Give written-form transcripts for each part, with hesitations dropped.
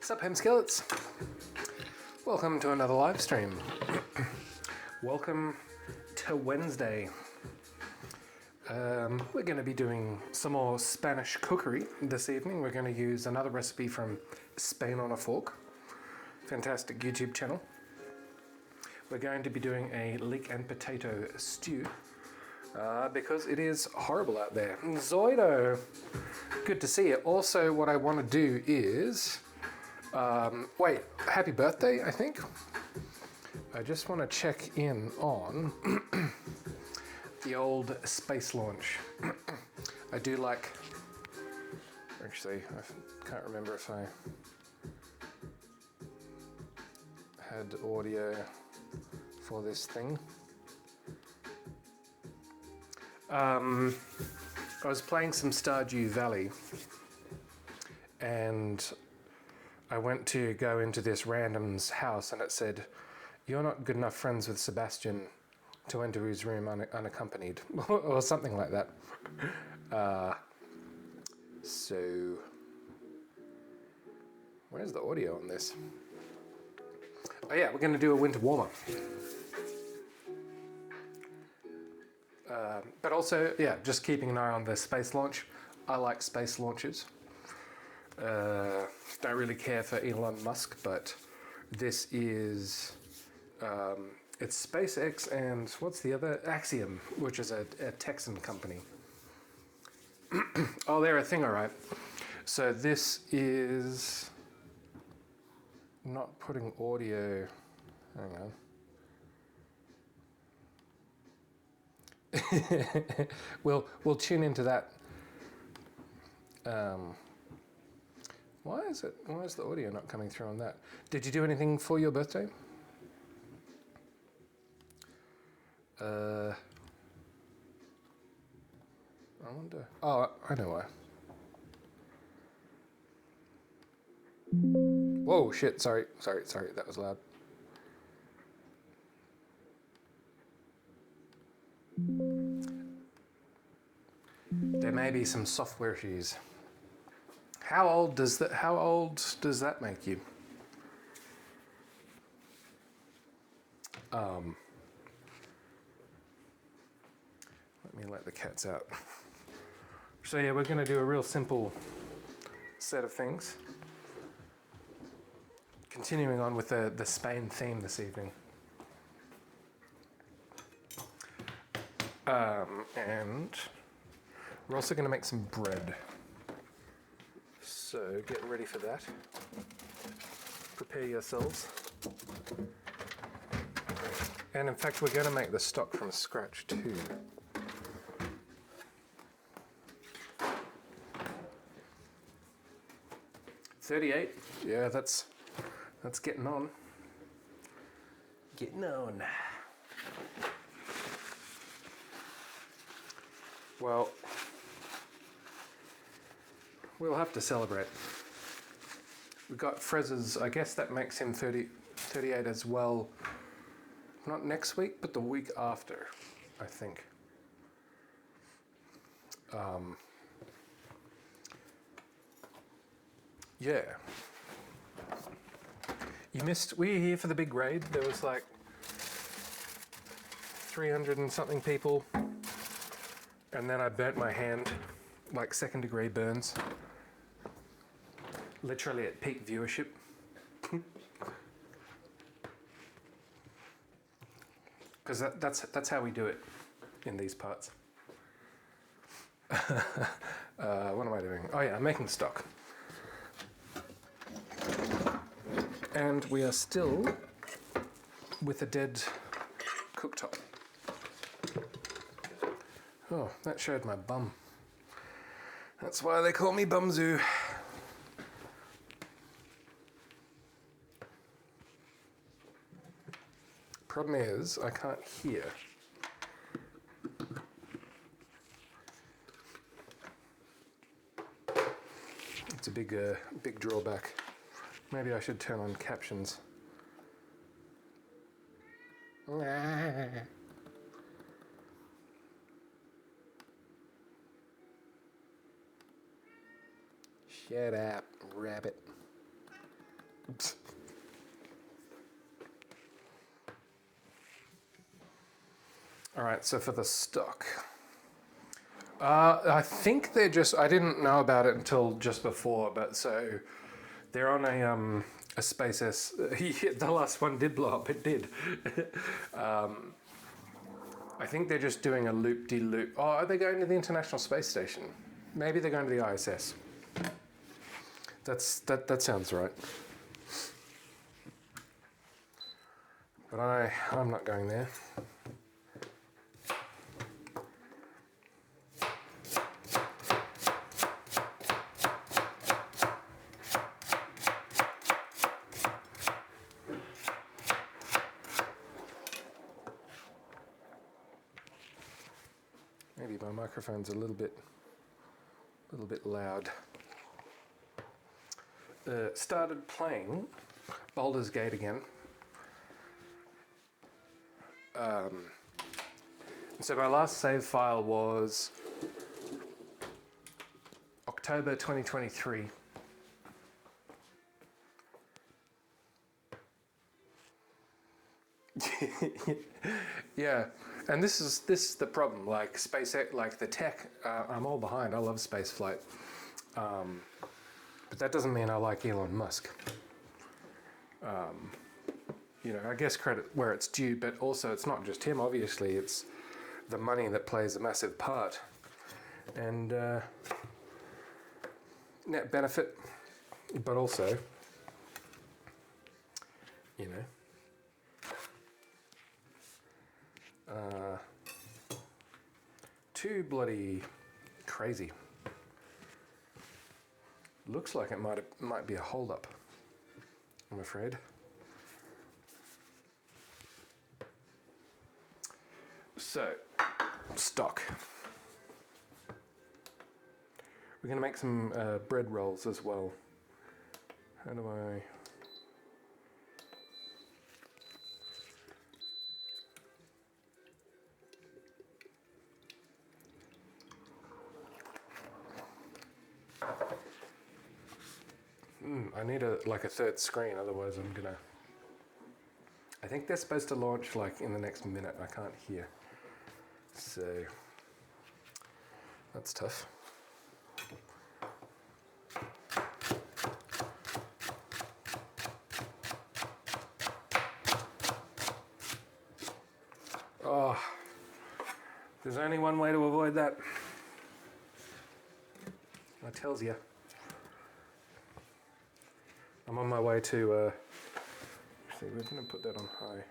Sup, Hem Skillets? Welcome to another live stream. Welcome to Wednesday. We're going to be doing some more Spanish cookery this evening. We're going to use another recipe from Spain on a Fork. Fantastic YouTube channel. We're going to be doing a leek and potato stew because it is horrible out there. Zoido, good to see you. Also, what I want to do is, wait, happy birthday, I think. I just want to check in on the old space launch. I do like, actually, I can't remember if I had audio for this thing. I was playing some Stardew Valley and I went to go into this random's house and it said, "You're not good enough friends with Sebastian to enter his room unaccompanied," or something like that. So, where's the audio on this? Oh yeah, we're going to do a winter warm-up. But also, yeah, just keeping an eye on the space launch. I like space launches. Don't really care for Elon Musk, but this is, it's SpaceX and what's the other? Axiom, which is a Texan company. Oh, they're a thing, all right. So this is not putting audio, hang on. We'll tune into that. Why is the audio not coming through on that? Did you do anything for your birthday? I wonder. Oh, I know why. Whoa, shit! Sorry. That was loud. There may be some software issues. How old does that make you? Let me let the cats out. So yeah, we're going to do a real simple set of things. Continuing on with the Spain theme this evening. And we're also going to make some bread. So get ready for that. Prepare yourselves. And in fact, we're going to make the stock from scratch too. $38. Yeah, that's getting on. Getting on. Well, we'll have to celebrate. We got Frez's, I guess that makes him 38 as well. Not next week, but the week after, I think. Yeah. Were you here for the big raid? There was like 300 and something people. And then I burnt my hand, like 2nd degree burns. Literally at peak viewership. Because that's how we do it in these parts. What am I doing? Oh yeah, I'm making stock. And we are still with a dead cooktop. Oh, that showed my bum. That's why they call me Bumzoo. Problem is, I can't hear. It's a big drawback. Maybe I should turn on captions. Shut up, rabbit. All right, so for the stock, I think they're just, I didn't know about it until just before, but so they're on a SpaceX, the last one did blow up, it did. I think they're just doing a loop-de-loop. Oh, are they going to the International Space Station? Maybe they're going to the ISS. That sounds right. But I'm not going there. Maybe my microphone's a little bit loud. Started playing Baldur's Gate again. So my last save file was October 2023. Yeah, and this is the problem. Like SpaceX, like the tech, I'm all behind. I love space flight, but that doesn't mean I like Elon Musk. I guess credit where it's due, but also it's not just him. Obviously, it's the money that plays a massive part, and net benefit, but also, too bloody crazy. Looks like it might be a hold-up, I'm afraid. So, stock. We're going to make some bread rolls as well. How do I... I need a third screen, otherwise I'm gonna... I think they're supposed to launch like in the next minute. I can't hear. So that's tough. Oh, there's only one way to avoid that. I tells you. I'm on my way to, actually we're going to put that on high.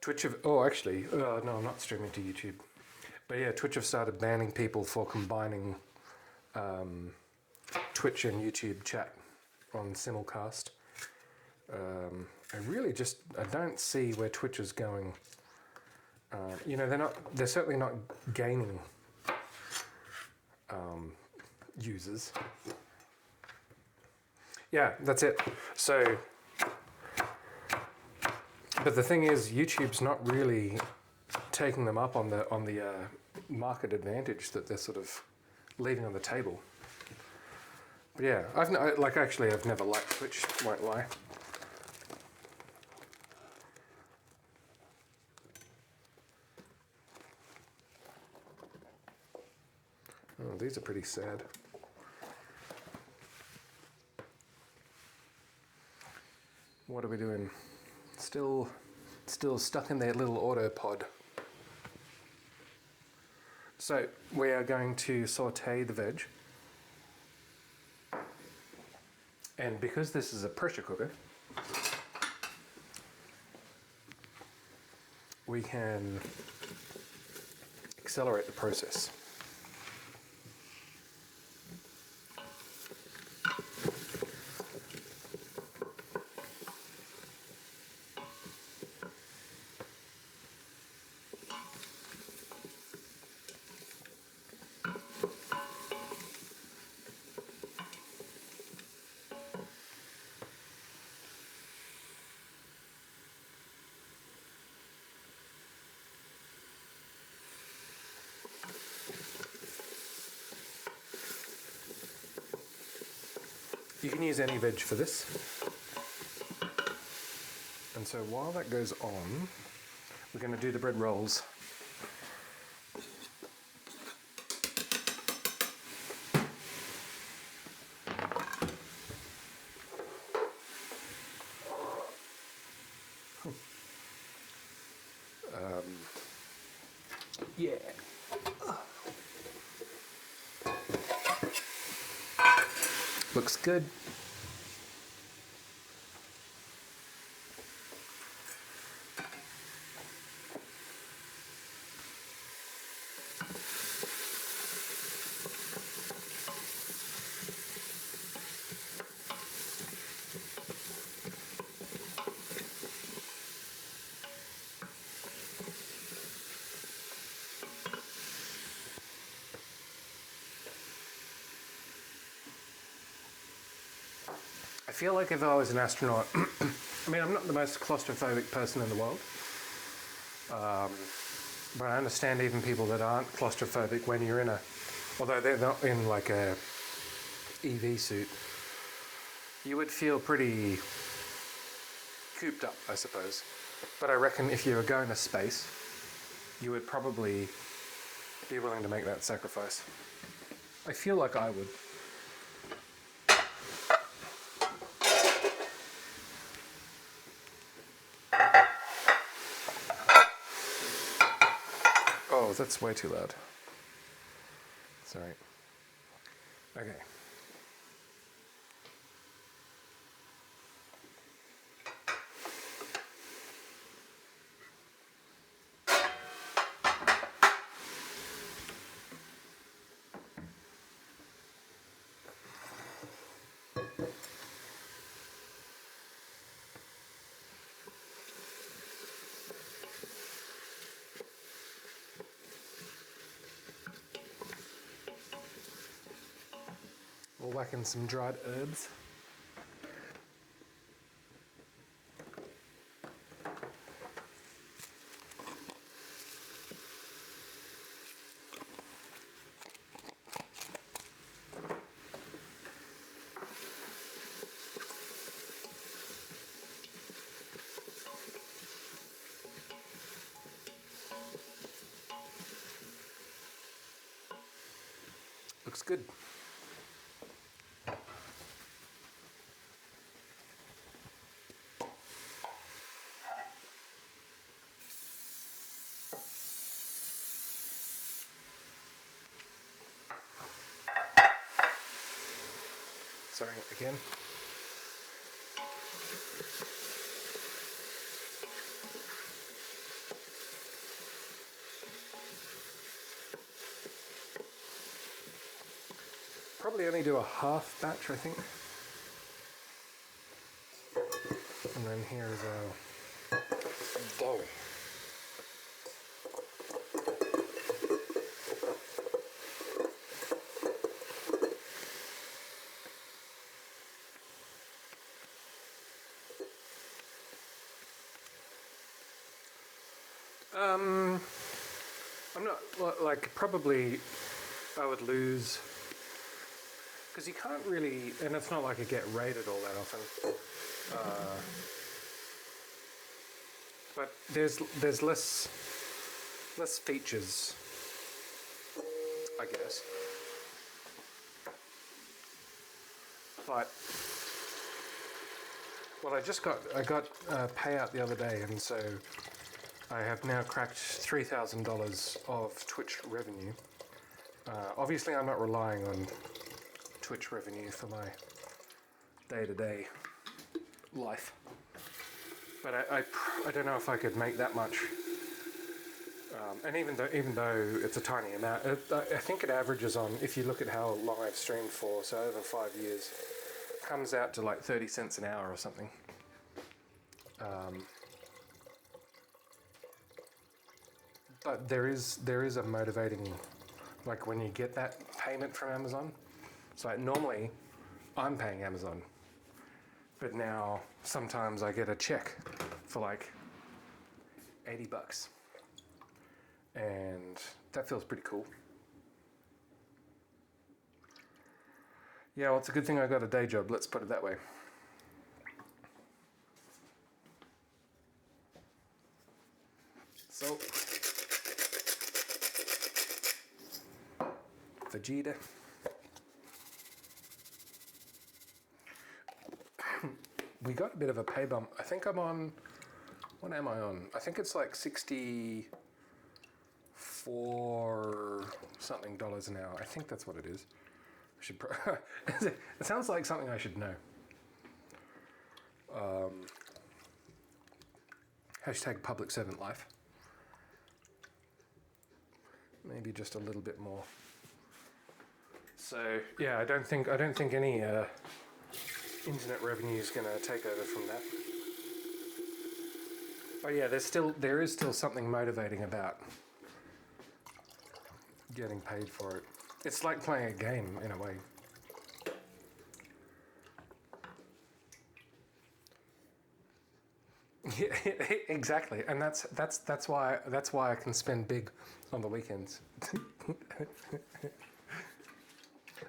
Twitch have, no, I'm not streaming to YouTube. But yeah, Twitch have started banning people for combining Twitch and YouTube chat on simulcast. I don't see where Twitch is going. They're certainly not gaining users. Yeah, that's it. So, but the thing is, YouTube's not really taking them up on the market advantage that they're sort of leaving on the table. But yeah, I've never liked Twitch, won't lie. Oh, these are pretty sad. What are we doing? Still stuck in their little auto pod. So we are going to saute the veg. And because this is a pressure cooker, we can accelerate the process. You can use any veg for this. And so while that goes on, we're going to do the bread rolls. Yeah. Looks good. I feel like if I was an astronaut, I mean, I'm not the most claustrophobic person in the world, but I understand even people that aren't claustrophobic when you're in although they're not in like a EV suit, you would feel pretty cooped up, I suppose. But I reckon if you were going to space, you would probably be willing to make that sacrifice. I feel like I would. Oh, that's way too loud. Sorry. Okay. We'll whack in some dried herbs. Looks good. Sorry, again. Probably only do a half batch, I think. And then here's our dough. I'm not, like, probably I would lose, because you can't really, and it's not like I get rated all that often, but there's less features, I guess, but, well, I got a payout the other day, and so I have now cracked $3,000 of Twitch revenue. Obviously, I'm not relying on Twitch revenue for my day-to-day life, but I don't know if I could make that much. And even though it's a tiny amount, I think it averages on, if you look at how long I've streamed for, so over 5 years, comes out to like 30 cents an hour or something. But there is a motivating, like when you get that payment from Amazon. So normally I'm paying Amazon, but now sometimes I get a check for like $80, and that feels pretty cool. Yeah, well, it's a good thing I got a day job, let's put it that way. So, Vegeta. We got a bit of a pay bump. I think I'm on, what am I on? I think it's like 64 something dollars an hour. I think that's what it is. I should it sounds like something I should know. Hashtag public servant life. Maybe just a little bit more. So yeah, I don't think any internet revenue is going to take over from that. But yeah, there is still something motivating about getting paid for it. It's like playing a game in a way. Yeah, exactly, and that's why I can spend big on the weekends.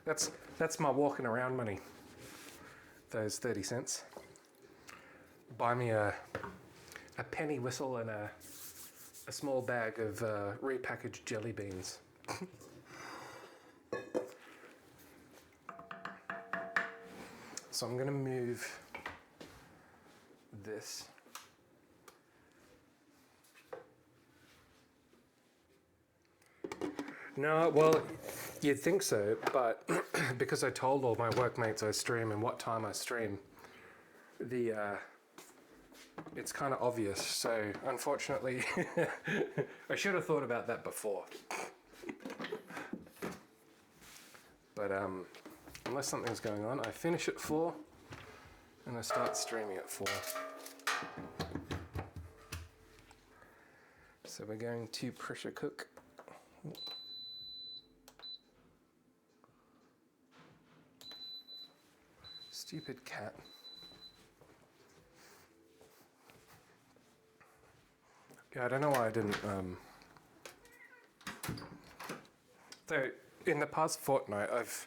That's my walking around money. Those 30 cents. Buy me a penny whistle and a small bag of repackaged jelly beans. So I'm going to move this. No, well, you'd think so, but because I told all my workmates I stream and what time I stream, it's kind of obvious. So unfortunately, I should have thought about that before. But unless something's going on, I finish at 4 and I start streaming at 4. So we're going to pressure cook. Stupid cat. Yeah, I don't know why I didn't. Though in the past fortnight, I've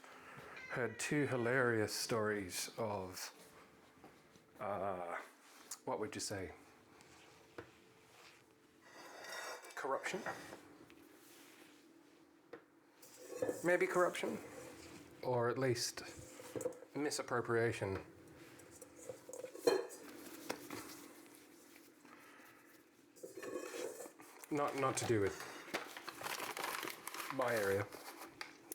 heard 2 hilarious stories of, what would you say? Corruption? Maybe corruption? Or at least misappropriation. Not to do with my area,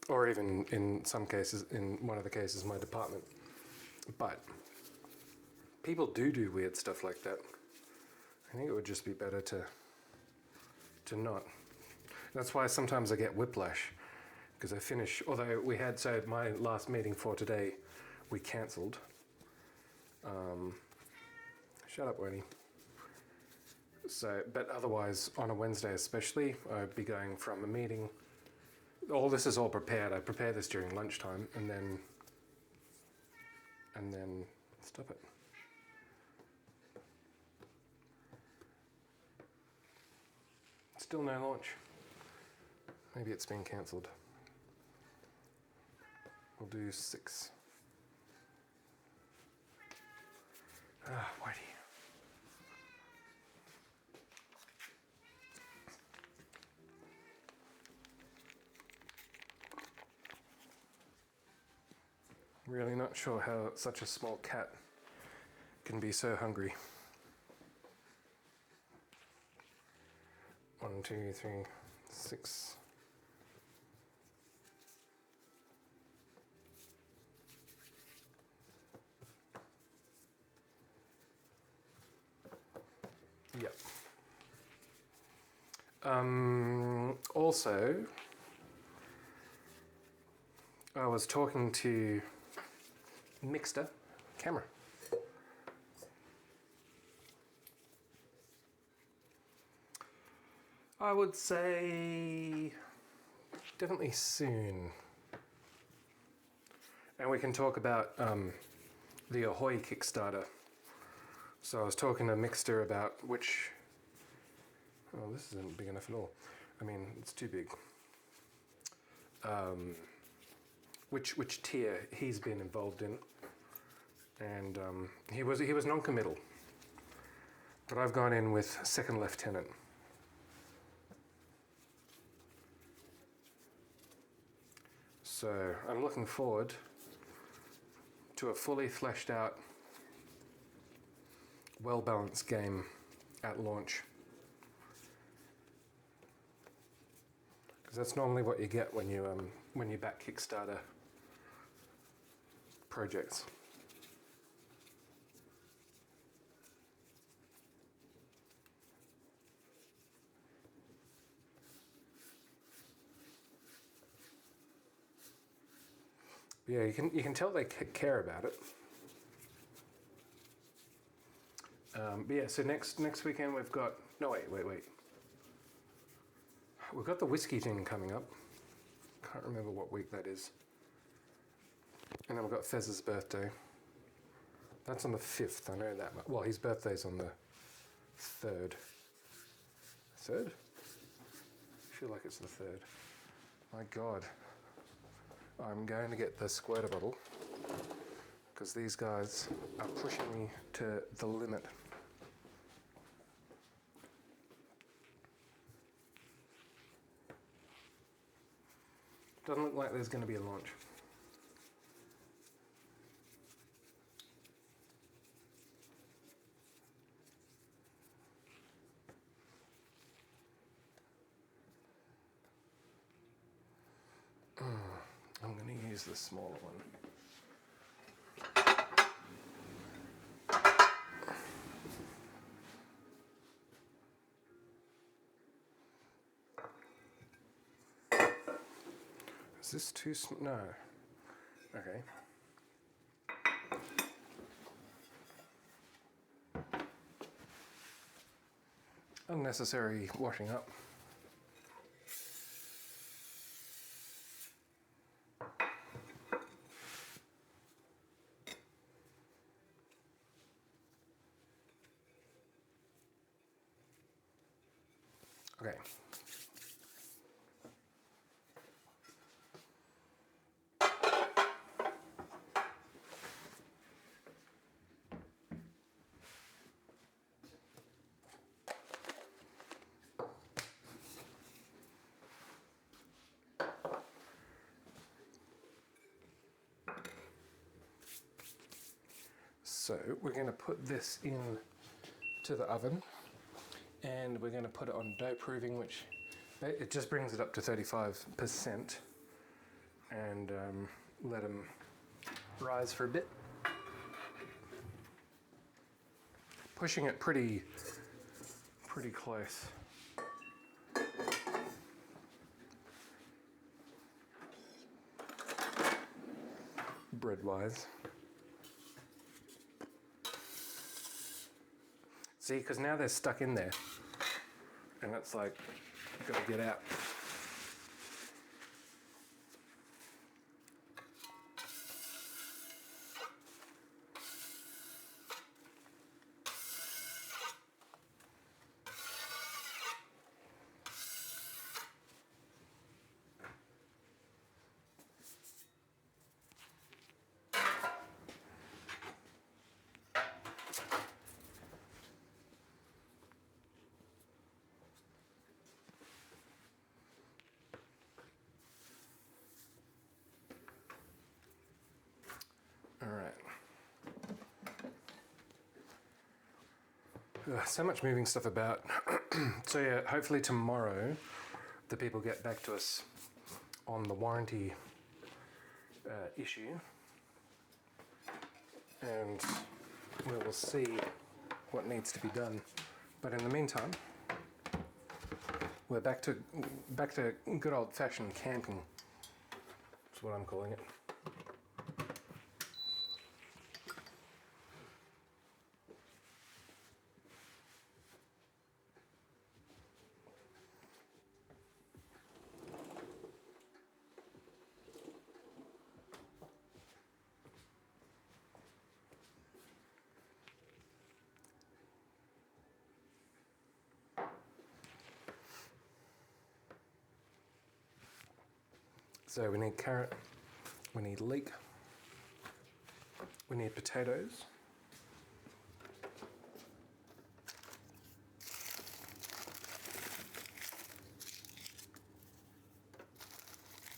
or even in some cases, in one of the cases, my department. But people do weird stuff like that. I think it would just be better to not. That's why sometimes I get whiplash, because I finish, although we had, so my last meeting for today, we cancelled. Shut up, Winnie. So, but otherwise, on a Wednesday especially, I'd be going from a meeting. All this is all prepared. I prepare this during lunchtime, and then stop it. Still no launch. Maybe it's been cancelled. We'll do 6. Ah, Whitey. Really not sure how such a small cat can be so hungry. 1, 2, 3, 6. Yep. Also, I was talking to Mixter camera. I would say definitely soon. And we can talk about the Ahoy Kickstarter. So I was talking to Mixter about which... Oh, this isn't big enough at all. I mean, it's too big. which tier he's been involved in, and he was non-committal, but I've gone in with second lieutenant. So I'm looking forward to a fully fleshed out, well-balanced game at launch. Because that's normally what you get when you back Kickstarter projects. Yeah, you can tell they care about it. But yeah, so next weekend we've got wait. We've got the whiskey thing coming up. Can't remember what week that is. And then we've got Fez's birthday. That's on the 5th, I know that. Well, his birthday's on the 3rd. 3rd? I feel like it's the 3rd. My God. I'm going to get the squirter bottle because these guys are pushing me to the limit. Doesn't look like there's going to be a launch. I'm going to use the smaller one. Is this too small? No. Okay. Unnecessary washing up. Okay. So we're going to put this in to the oven, and we're going to put it on dough proving, which it just brings it up to 35%, and let them rise for a bit. Pushing it pretty close. Bread-wise. See, because now they're stuck in there, and it's like, you've got to get out. All right. So much moving stuff about. So yeah, hopefully tomorrow the people get back to us on the warranty issue, and we will see what needs to be done. But in the meantime, we're back to good old-fashioned camping. That's what I'm calling it. So we need carrot, We need leek. We need potatoes.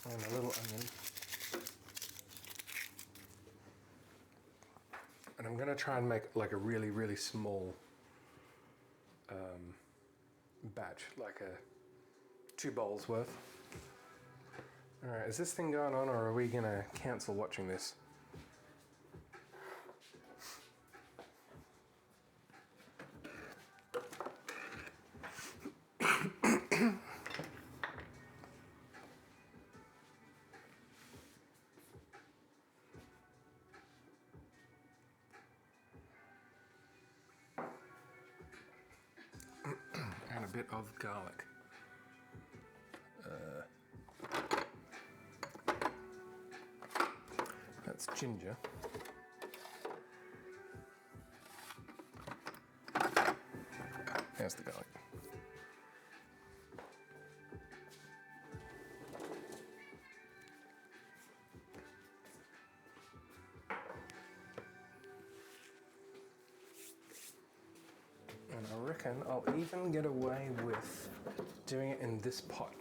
And a little onion. And I'm going to try and make like a really, really small batch, like 2 bowls worth. Alright, is this thing going on, or are we going to cancel watching this? And a bit of garlic. That's ginger. There's the garlic. And I reckon I'll even get away with doing it in this pot.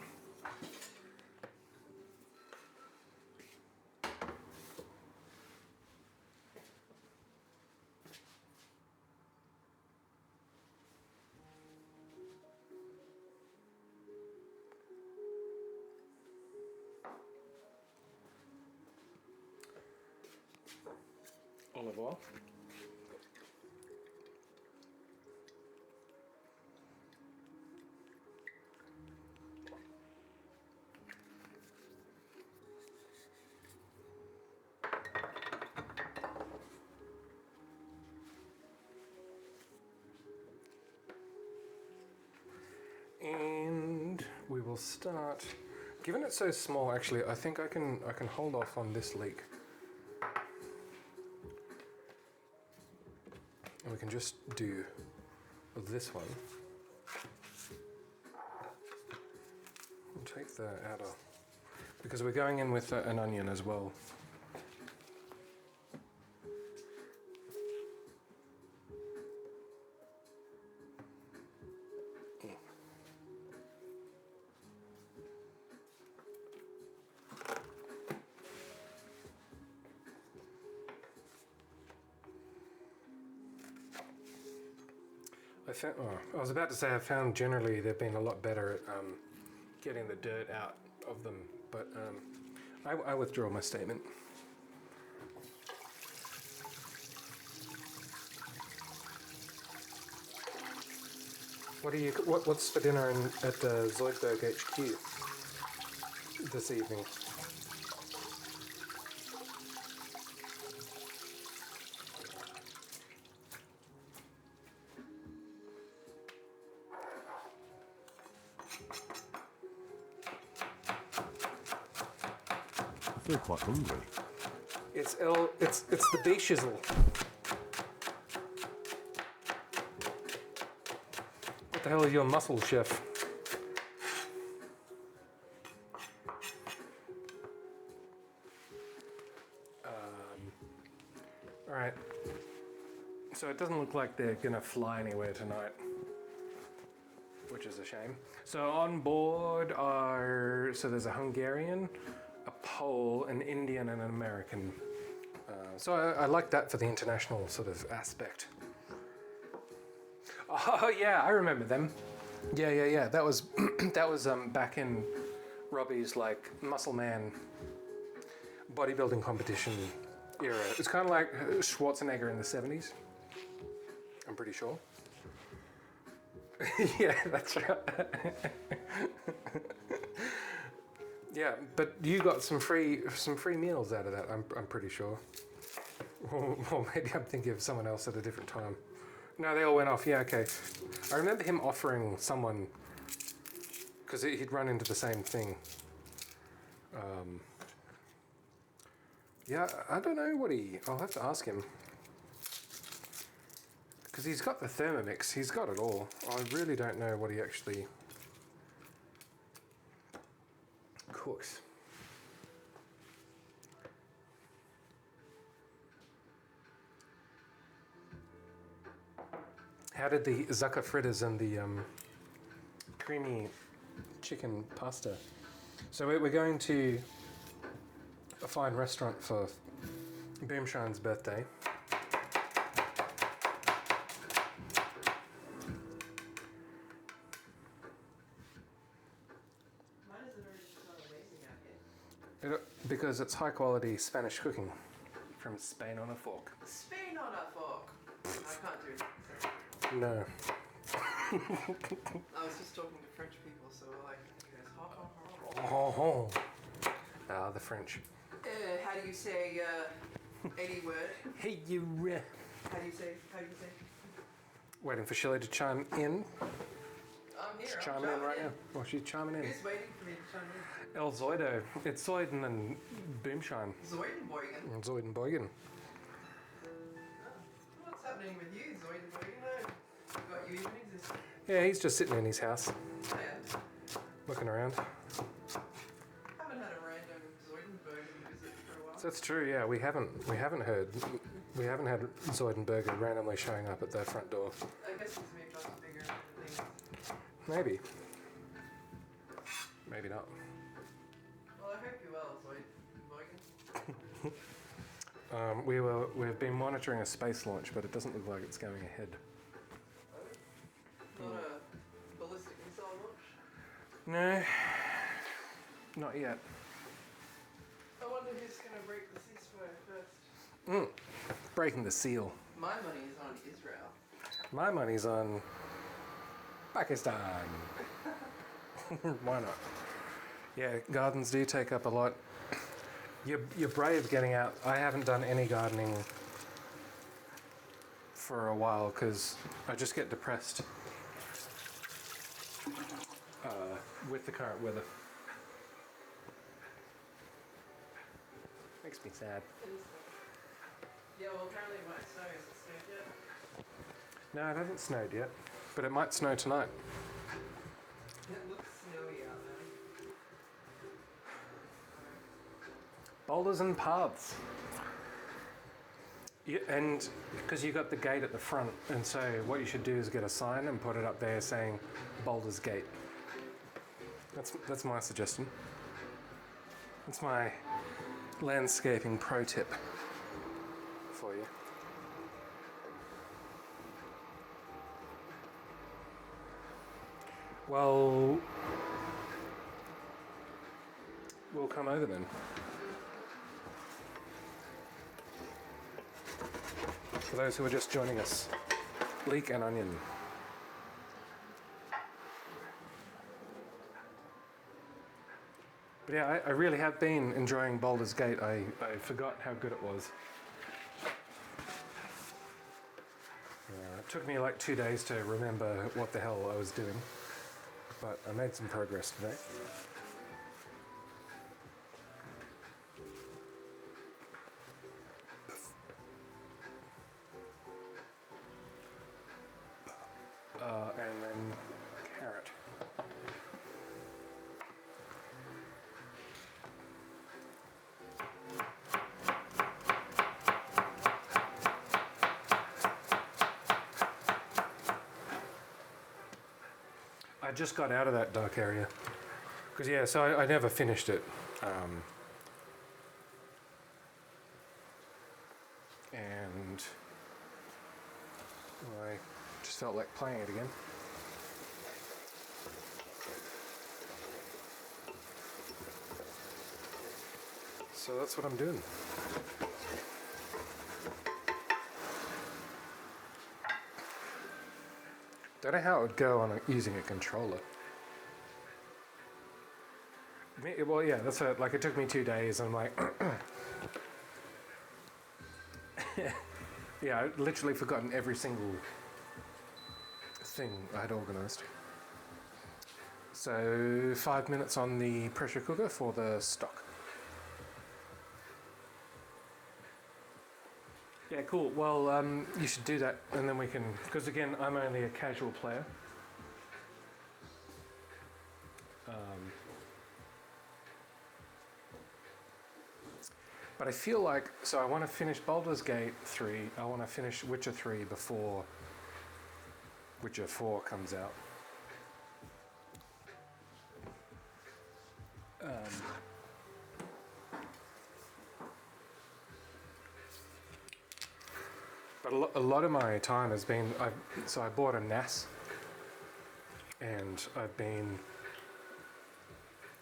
Olive oil. And we will start. Given it's so small, actually, I think I can hold off on this leek. And we can just do this one. We'll take the outer, because we're going in with an onion as well. I was about to say I found generally they've been a lot better at getting the dirt out of them, but I withdraw my statement. What's for dinner at Zoidberg HQ this evening? I feel quite hungry. It's the bee shizzle. What the hell are you, a mussel chef? All right. So it doesn't look like they're gonna fly anywhere tonight, which is a shame. So on board are, so there's a Hungarian, a Pole, an Indian, and an American. So I like that for the international sort of aspect. Oh yeah, I remember them. Yeah. That was that was back in Robbie's like muscle man bodybuilding competition era. It's kind of like Schwarzenegger in the 70s. I'm pretty sure. Yeah, that's right. Yeah, but you got some free meals out of that. I'm pretty sure. Or maybe I'm thinking of someone else at a different time. No, they all went off. Yeah, okay. I remember him offering someone, because he'd run into the same thing. Yeah, I don't know what I'll have to ask him. Because he's got the Thermomix, he's got it all. I really don't know what he actually cooks. How did the zucca fritters and the creamy chicken pasta? So we're going to a fine restaurant for Boomshine's birthday. Mine isn't already so amazing out here. Because it's high quality Spanish cooking from Spain on a fork. Spain on a fork. I can't do it. No. I was just talking to French people, so we're like, you guys, ha ha ha. Oh, ah, the French. How do you say any word? Hey, you. How do you say? Waiting for Shelley to chime in. I'm here. She's I'm chiming in right now. Well, she's chiming in. Who's waiting for me to chime in? El Zoido. It's Zoiden and Boomshine. Zoidenboygen. And Zoidenboygen. What's happening with you, Zoidenboygen? Got you even existing. Yeah, he's just sitting in his house, Yeah. looking around. Haven't had a random Zoidenboygen visit for a while. So that's true. Yeah, we haven't had Zoidenberger randomly showing up at the front door. I guess he's moved on to bigger things. Maybe. Maybe not. Well, I hope you're well, Zoidenboygen. We've been monitoring a space launch, but it doesn't look like it's going ahead. Not a ballistic missile launch? No, not yet. I wonder who's going to break the ceasefire first. Breaking the seal. My money is on Israel. My money's on Pakistan. Why not? Yeah, gardens do take up a lot. You're brave getting out. I haven't done any gardening for a while because I just get depressed with the current weather. Makes me sad. Yeah, well, apparently it might snow. Has it snowed yet? No, it hasn't snowed yet, but it might snow tonight. It looks snowy out there. Boulders and paths. Yeah, and because you got the gate at the front, and so what you should do is get a sign and put it up there saying Boulders Gate. That's my suggestion. That's my landscaping pro tip for you. Well, we'll come over then. For those who are just joining us, Leek and onion. But yeah, I really have been enjoying Boulders Gate. I forgot how good it was. It took me like 2 days to remember what the hell I was doing, but I made some progress today. And then carrot. I just got out of that dark area. Because, yeah, so I never finished it. And I just felt like playing it again. So that's what I'm doing. Don't know how it would go on using a controller. Well, yeah, that's it. Like, it took me 2 days, and I'm like, yeah, I'd literally forgotten every single thing I had organised. So 5 minutes on the pressure cooker for the stock. Yeah, cool. Well, you should do that, and then we can, because again, I'm only a casual player. But I feel like, so I want to finish Baldur's Gate 3, I want to finish Witcher 3 before Witcher 4 comes out. But a lot of my time has been, so I bought a NAS and I've been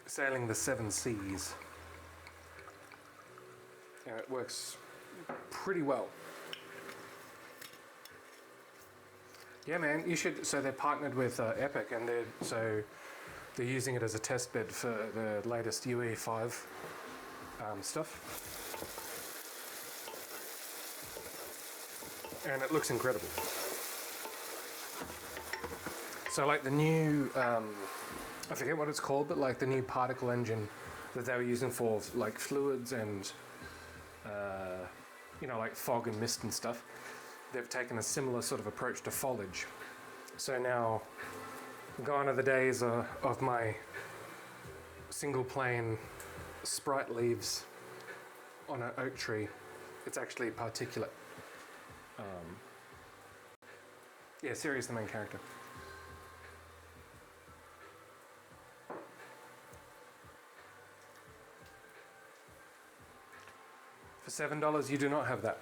sailing the 7 seas and it works pretty well. Yeah, man, you should. So they're partnered with Epic, and they're using it as a test bed for the latest UE5 stuff, and it looks incredible. So like the new, I forget what it's called, but like the new particle engine that they were using for like fluids and like fog and mist and stuff. They've taken a similar sort of approach to foliage. So now, gone are the days of my single plane sprite leaves on an oak tree. It's actually particulate. Yeah, Siri's the main character. For $7, you do not have that.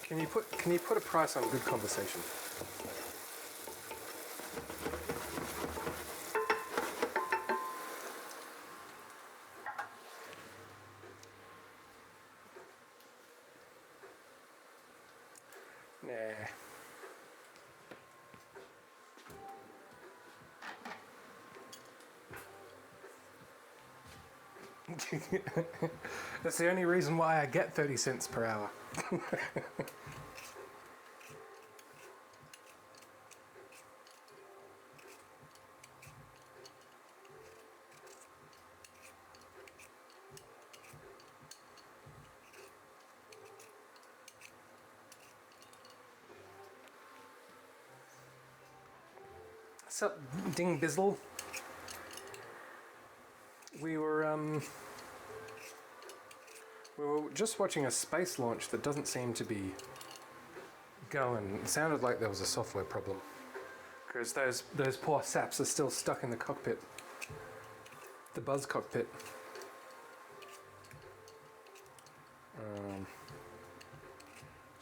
Can you put a price on good conversation? Nah. That's the only reason why I get 30 cents per hour. What's up, Ding Bizzle? We were just watching a space launch that doesn't seem to be going. It sounded like there was a software problem because those poor saps are still stuck in the cockpit, the buzz cockpit.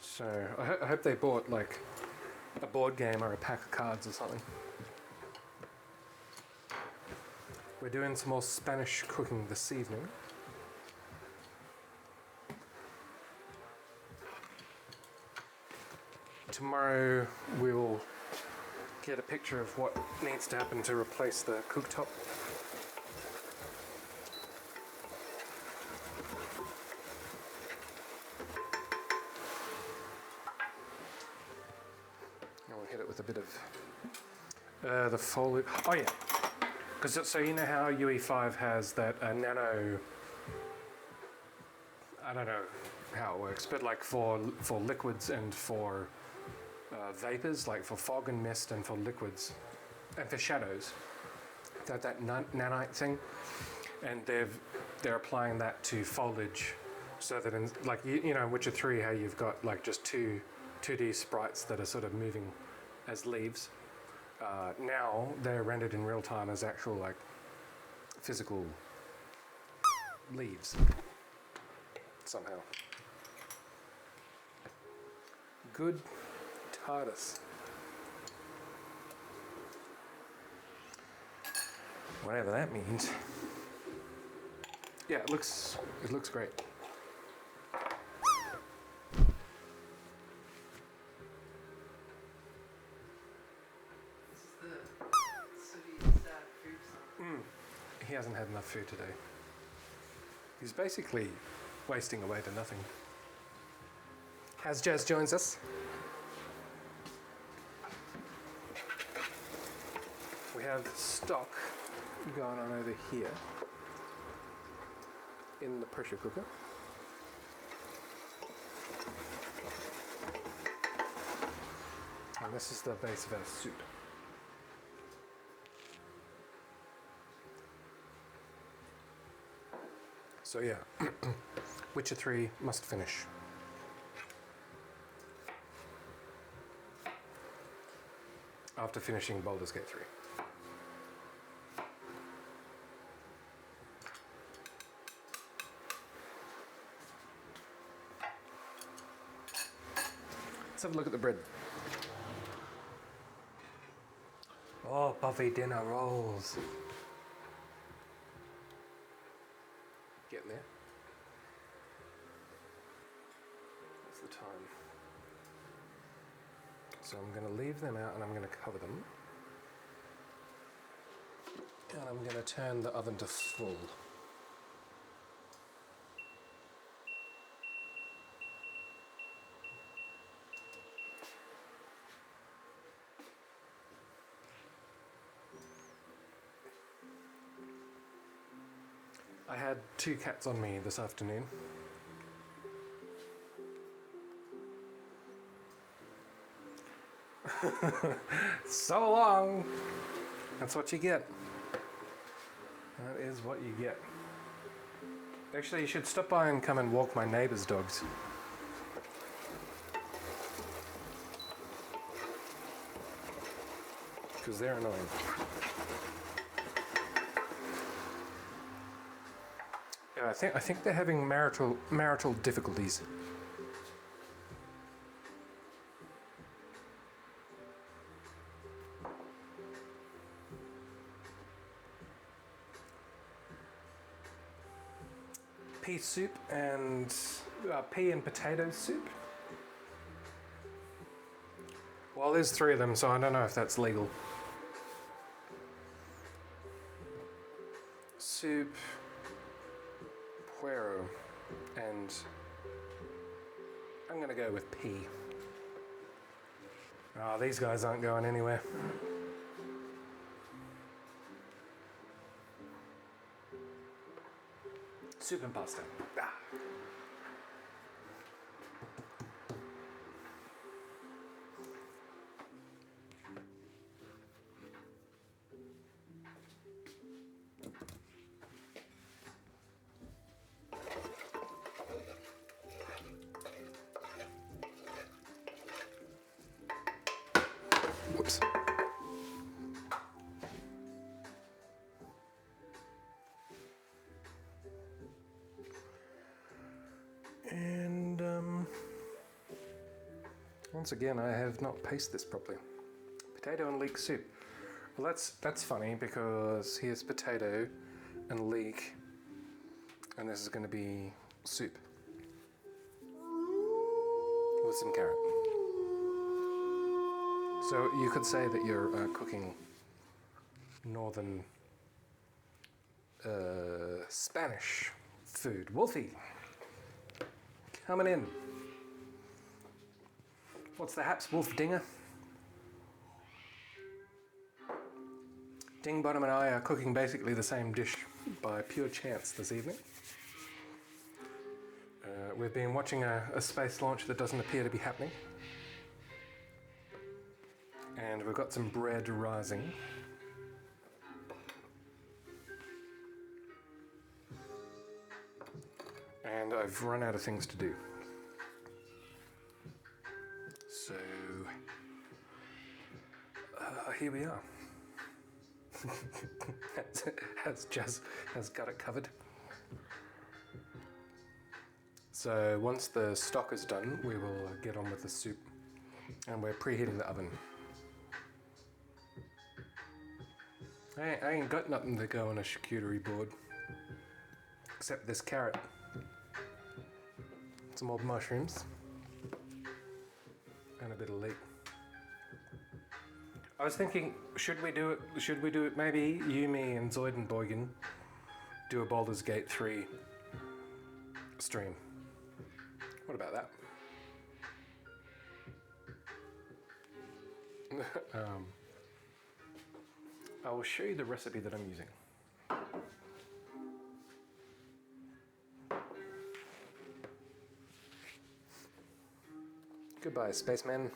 So I hope they bought like a board game or a pack of cards or something. We're doing some more Spanish cooking this evening. Tomorrow we'll get a picture of what needs to happen to replace the cooktop. And we'll hit it with a bit of the foliage. Oh yeah. Because so you know how UE5 has that nano, I don't know how it works, but like for liquids and for vapors, like for fog and mist and for liquids and for shadows, that nanite thing, and they're applying that to foliage, so that in like in Witcher 3 how you've got like just 2D sprites that are sort of moving as leaves. Now they're rendered in real time as actual like physical leaves somehow. Good TARDIS. Whatever that means. Yeah, it looks great. He hasn't had enough food today. He's basically wasting away to nothing. As Jazz joins us. We have stock going on over here in the pressure cooker. And this is the base of our soup. So yeah, Witcher 3 must finish. After finishing Baldur's Gate 3. Let's have a look at the bread. Oh, Buffy dinner rolls. Getting there. What's the time? So I'm going to leave them out and I'm going to cover them. And I'm going to turn the oven to full. I had 2 cats on me this afternoon. So long! That's what you get. That is what you get. Actually, you should stop by and come and walk my neighbour's dogs. Because they're annoying. Yeah, I think they're having marital difficulties. Pea soup and pea and potato soup. Well, there's 3 of them, so I don't know if that's legal. Soup, puero, and I'm gonna go with pea. Oh, these guys aren't going anywhere. Soup and pasta. Ah. Whoops. And once again, I have not paced this properly. Potato and leek soup. Well, that's funny because here's potato and leek, and this is going to be soup with some carrot. So you could say that you're cooking northern Spanish food. Wolfie, coming in. What's the haps, Wolf Dinger? Dingbottom and I are cooking basically the same dish by pure chance this evening. We've been watching a space launch that doesn't appear to be happening. And we've got some bread rising. And I've run out of things to do. So, here we are. Jazz has got it covered. So once the stock is done, we will get on with the soup. And we're preheating the oven. I ain't got nothing to go on a charcuterie board. Except this carrot. Some old mushrooms. And a bit of leek. I was thinking, should we do it, maybe you, me and Zoidenboygen do a Baldur's Gate 3 stream. What about that? I will show you the recipe that I'm using. Goodbye, spaceman.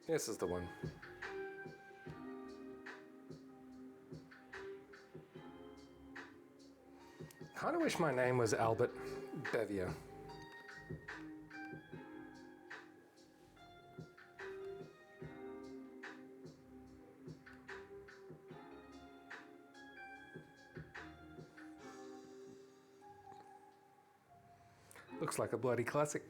This is the one. Kind of wish my name was Albert Bevier. Looks like a bloody classic.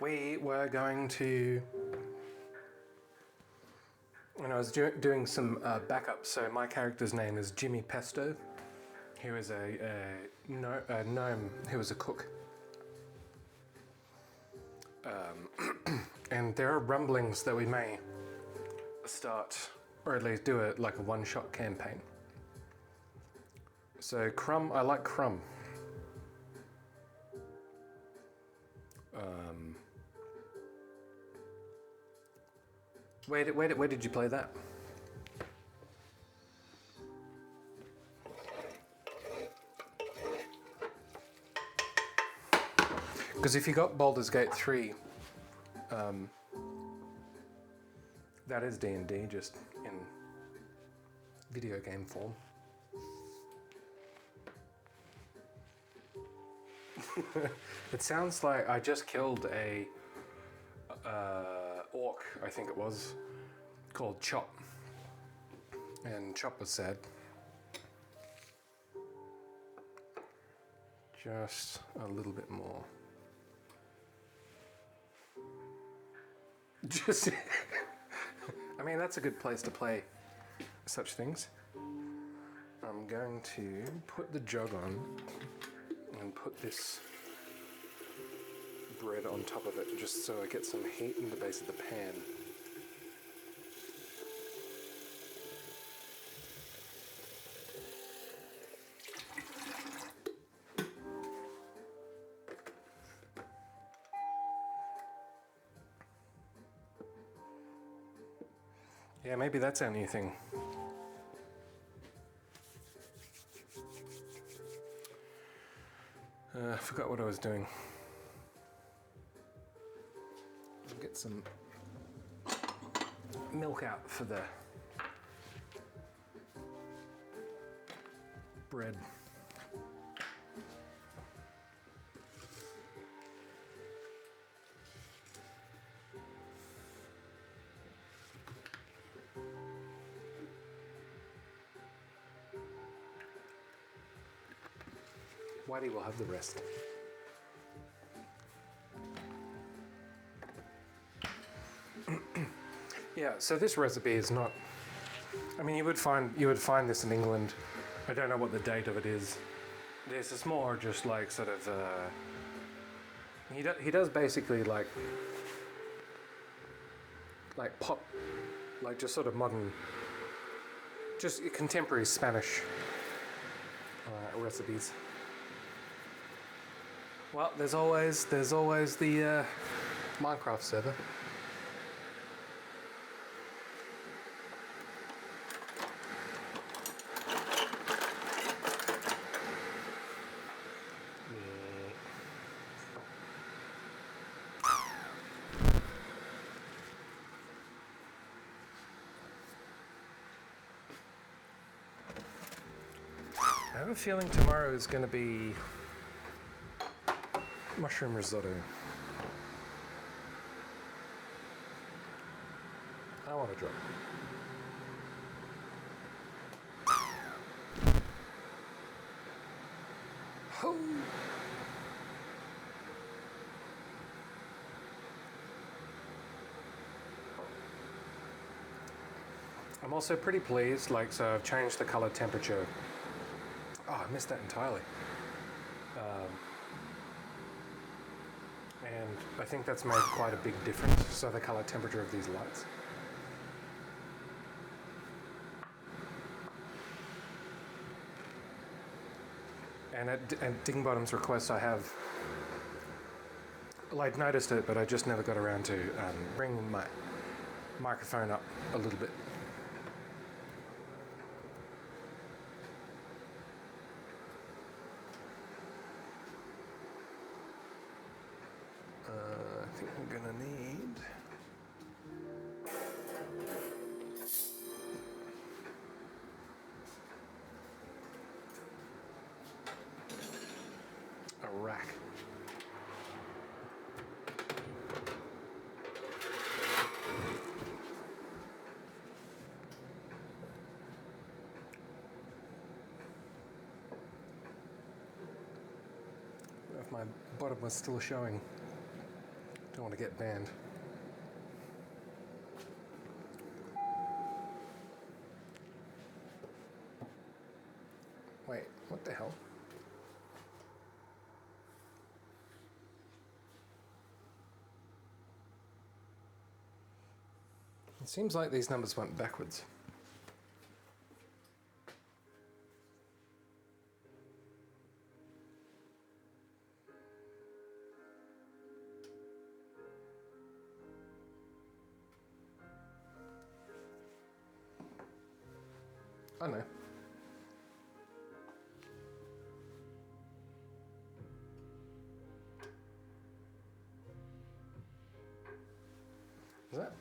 We were going to, and I was doing some backup. So my character's name is Jimmy Pesto. He was a gnome who was a cook. And there are rumblings that we may start, or at least do it like a one-shot campaign. So Crumb, I like Crumb. Where did you play that? Because if you got Baldur's Gate 3, that is D&D, just in video game form. It sounds like I just killed a orc, I think it was, called Chop. And Chop was sad. Just a little bit more. Just, I mean, that's a good place to play such things. I'm going to put the jug on and put this bread on top of it just so I get some heat in the base of the pan. Yeah, maybe that's our new thing. I forgot what I was doing. I'll get some milk out for the bread. Whitey will have the rest. Yeah, so this recipe is not. I mean, you would find this in England. I don't know what the date of it is. This is more just like sort of. He does basically like pop, like just sort of modern, just contemporary Spanish recipes. Well, there's always the Minecraft server. I have a feeling tomorrow is going to be mushroom risotto. I want to drop. Oh. I'm also pretty pleased, so I've changed the color temperature. Oh, I missed that entirely. And I think that's made quite a big difference, so the color temperature of these lights. And at Dingbottom's request, I have, well, I'd noticed it, but I just never got around to bringing my microphone up a little bit. I think I'm gonna need a rack. If my bottom was still showing, don't want to get banned. Wait, what the hell? It seems like these numbers went backwards. I know. Is that?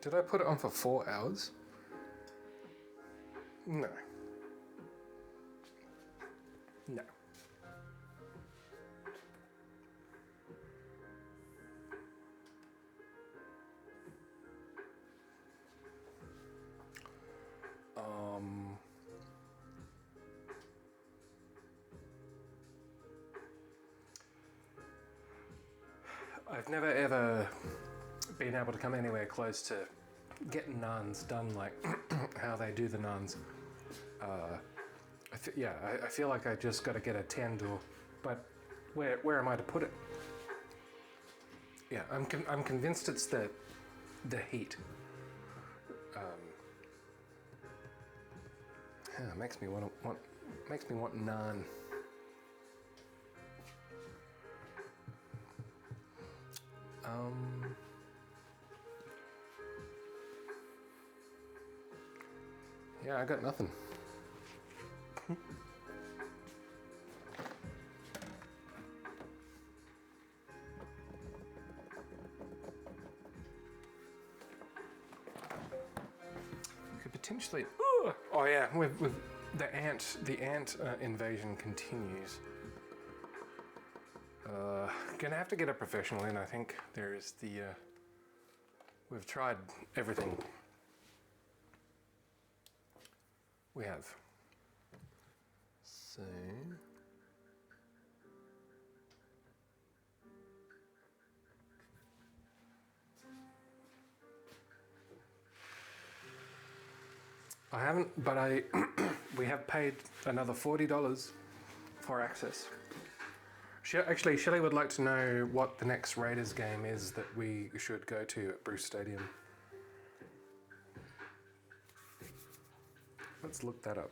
Did I put it on for 4 hours? No. No. I've never ever been able to come anywhere close to getting naans done like how they do the naans. I feel like I just got to get a tandoor, but where am I to put it? Yeah, I'm convinced it's the heat. Yeah, makes me want naan. Yeah, I got nothing. Could potentially. Oh yeah, with the ant invasion continues. Gonna have to get a professional in. I think there is the. We've tried everything. We have. So. I haven't, but we have paid another $40 for access. Actually, Shelley would like to know what the next Raiders game is that we should go to at Bruce Stadium. Let's look that up.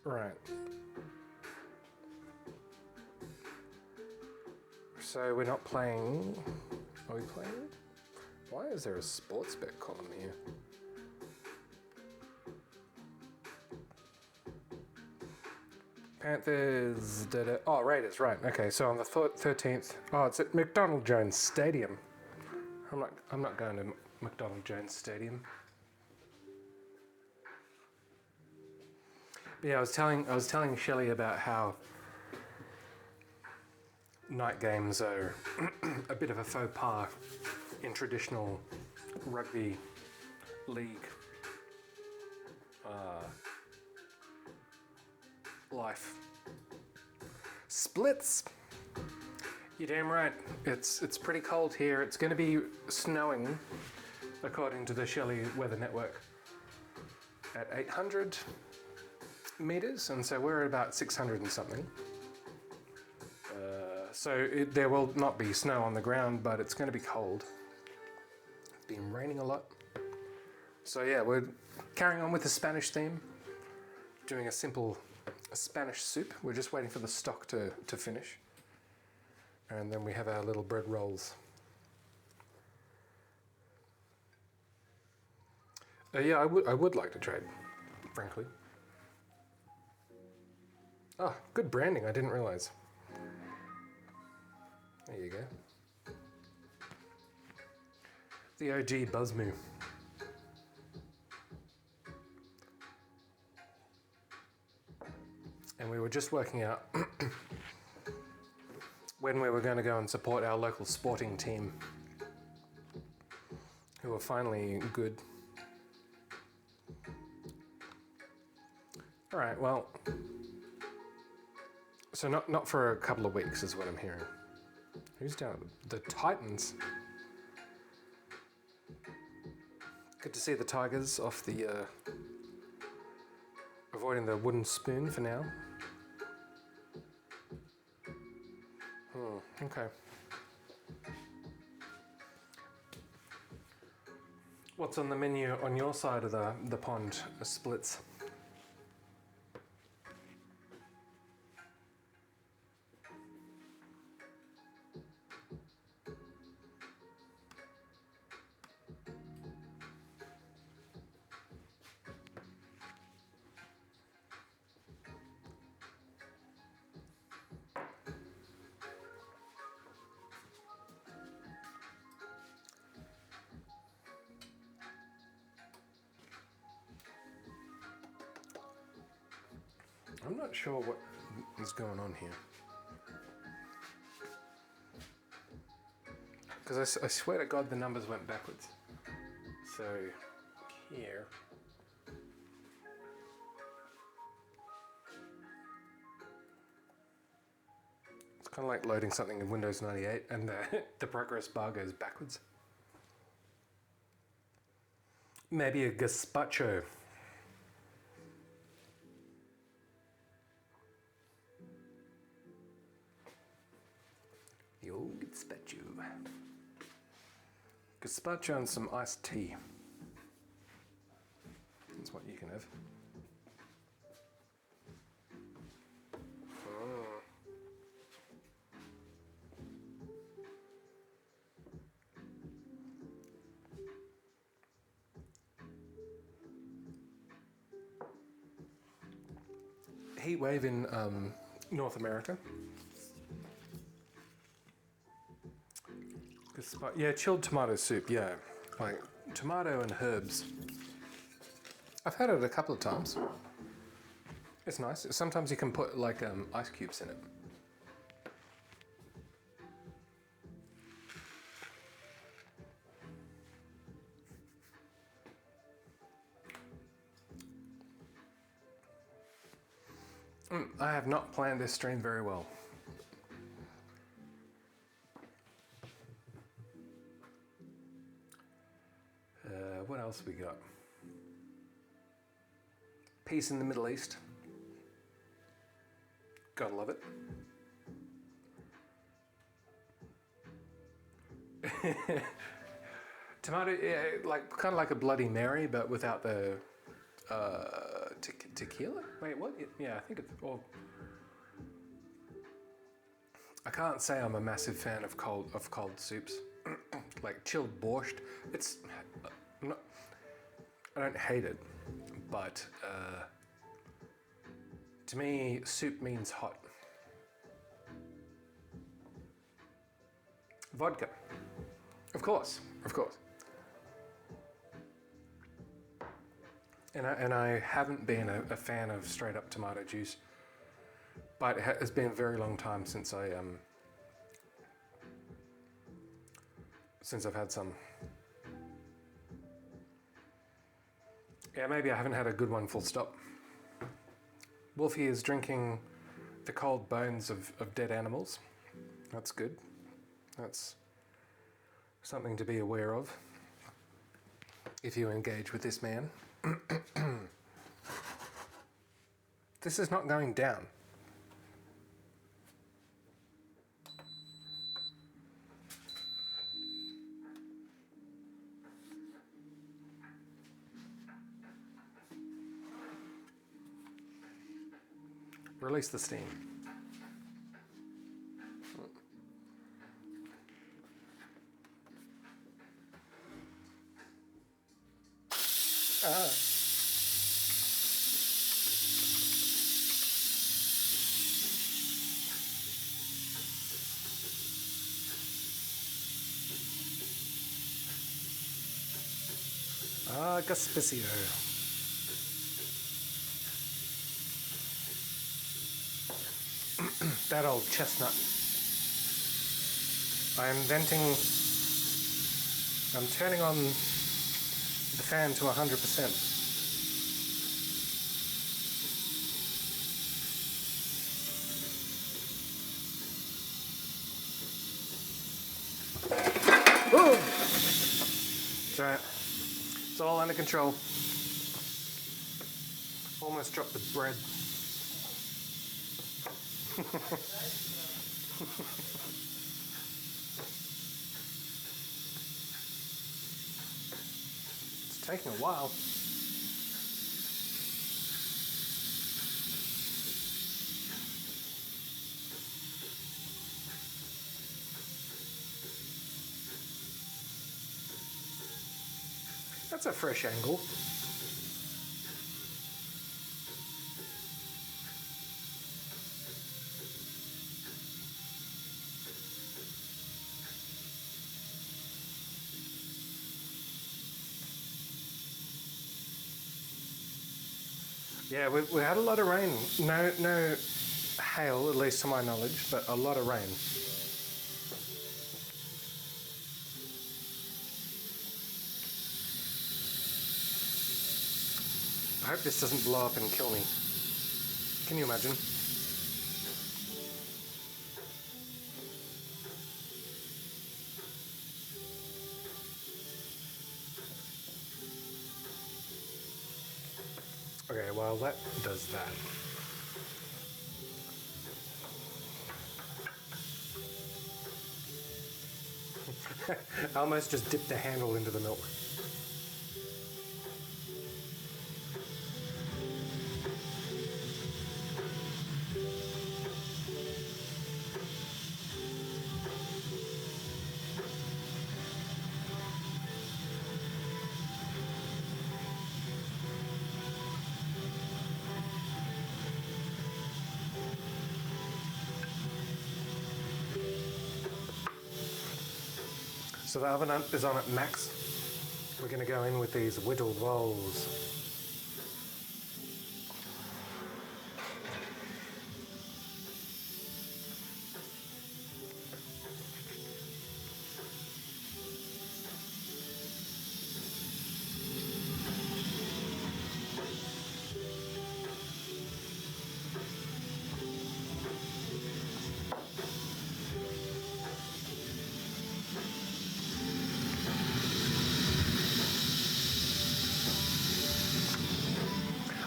Right. So we're not playing. Are we playing? Why is there a sports bet column here? Panthers. Oh, Raiders. Right. Okay. So on the 13th. Oh, it's at McDonald Jones Stadium. I'm not going to McDonald Jones Stadium. Yeah, I was telling Shelley about how night games are a bit of a faux pas in traditional rugby league. life. Splits. You're damn right. It's pretty cold here. It's going to be snowing, according to the Shelley Weather Network, at 800 meters, and so we're at about 600 and something. There will not be snow on the ground, but it's going to be cold. It's been raining a lot. So yeah, we're carrying on with the Spanish theme, doing a simple Spanish soup. We're just waiting for the stock to finish. And then we have our little bread rolls. Yeah, I would like to trade, frankly. Oh, good branding, I didn't realize. There you go. The OG Buzzmoo. And we were just working out when we were going to go and support our local sporting team, who are finally good. All right, well, so not for a couple of weeks is what I'm hearing. Who's down? The Titans. Good to see the Tigers off the, avoiding the wooden spoon for now. Okay. What's on the menu on your side of the pond, Splits? I'm not sure what is going on here. Because I swear to God the numbers went backwards. So, here. It's kind of like loading something in Windows 98 and the progress bar goes backwards. Maybe a gazpacho. The old gazpacho. Gazpacho and some iced tea. That's what you can have. Heat wave in North America. Yeah, chilled tomato soup, yeah. Like tomato and herbs. I've had it a couple of times. It's nice. Sometimes you can put like ice cubes in it. I have not planned this stream very well. What else we got? Peace in the Middle East. Gotta love it. Tomato, yeah, like kind of like a Bloody Mary, but without the tequila. Wait, what? Yeah, I think it's. Or I can't say I'm a massive fan of cold soups, like chilled borscht. It's not. I don't hate it, but to me, soup means hot. Vodka, of course. And I haven't been a fan of straight up tomato juice, but it's been a very long time since I've had some. Yeah, maybe I haven't had a good one full stop. Wolfie is drinking the cold bones of dead animals. That's good. That's something to be aware of if you engage with this man. This is not going down. Release the steam. Ah. Gaspicio. That old chestnut. I'm turning on the fan to 100%. It's alright. It's all under control. Almost dropped the bread. It's taking a while. That's a fresh angle. Yeah, we had a lot of rain. No hail, at least to my knowledge, but a lot of rain. I hope this doesn't blow up and kill me. Can you imagine? Okay, well that does that. I almost just dipped the handle into the milk. So the oven is on at max. We're going to go in with these whittled rolls.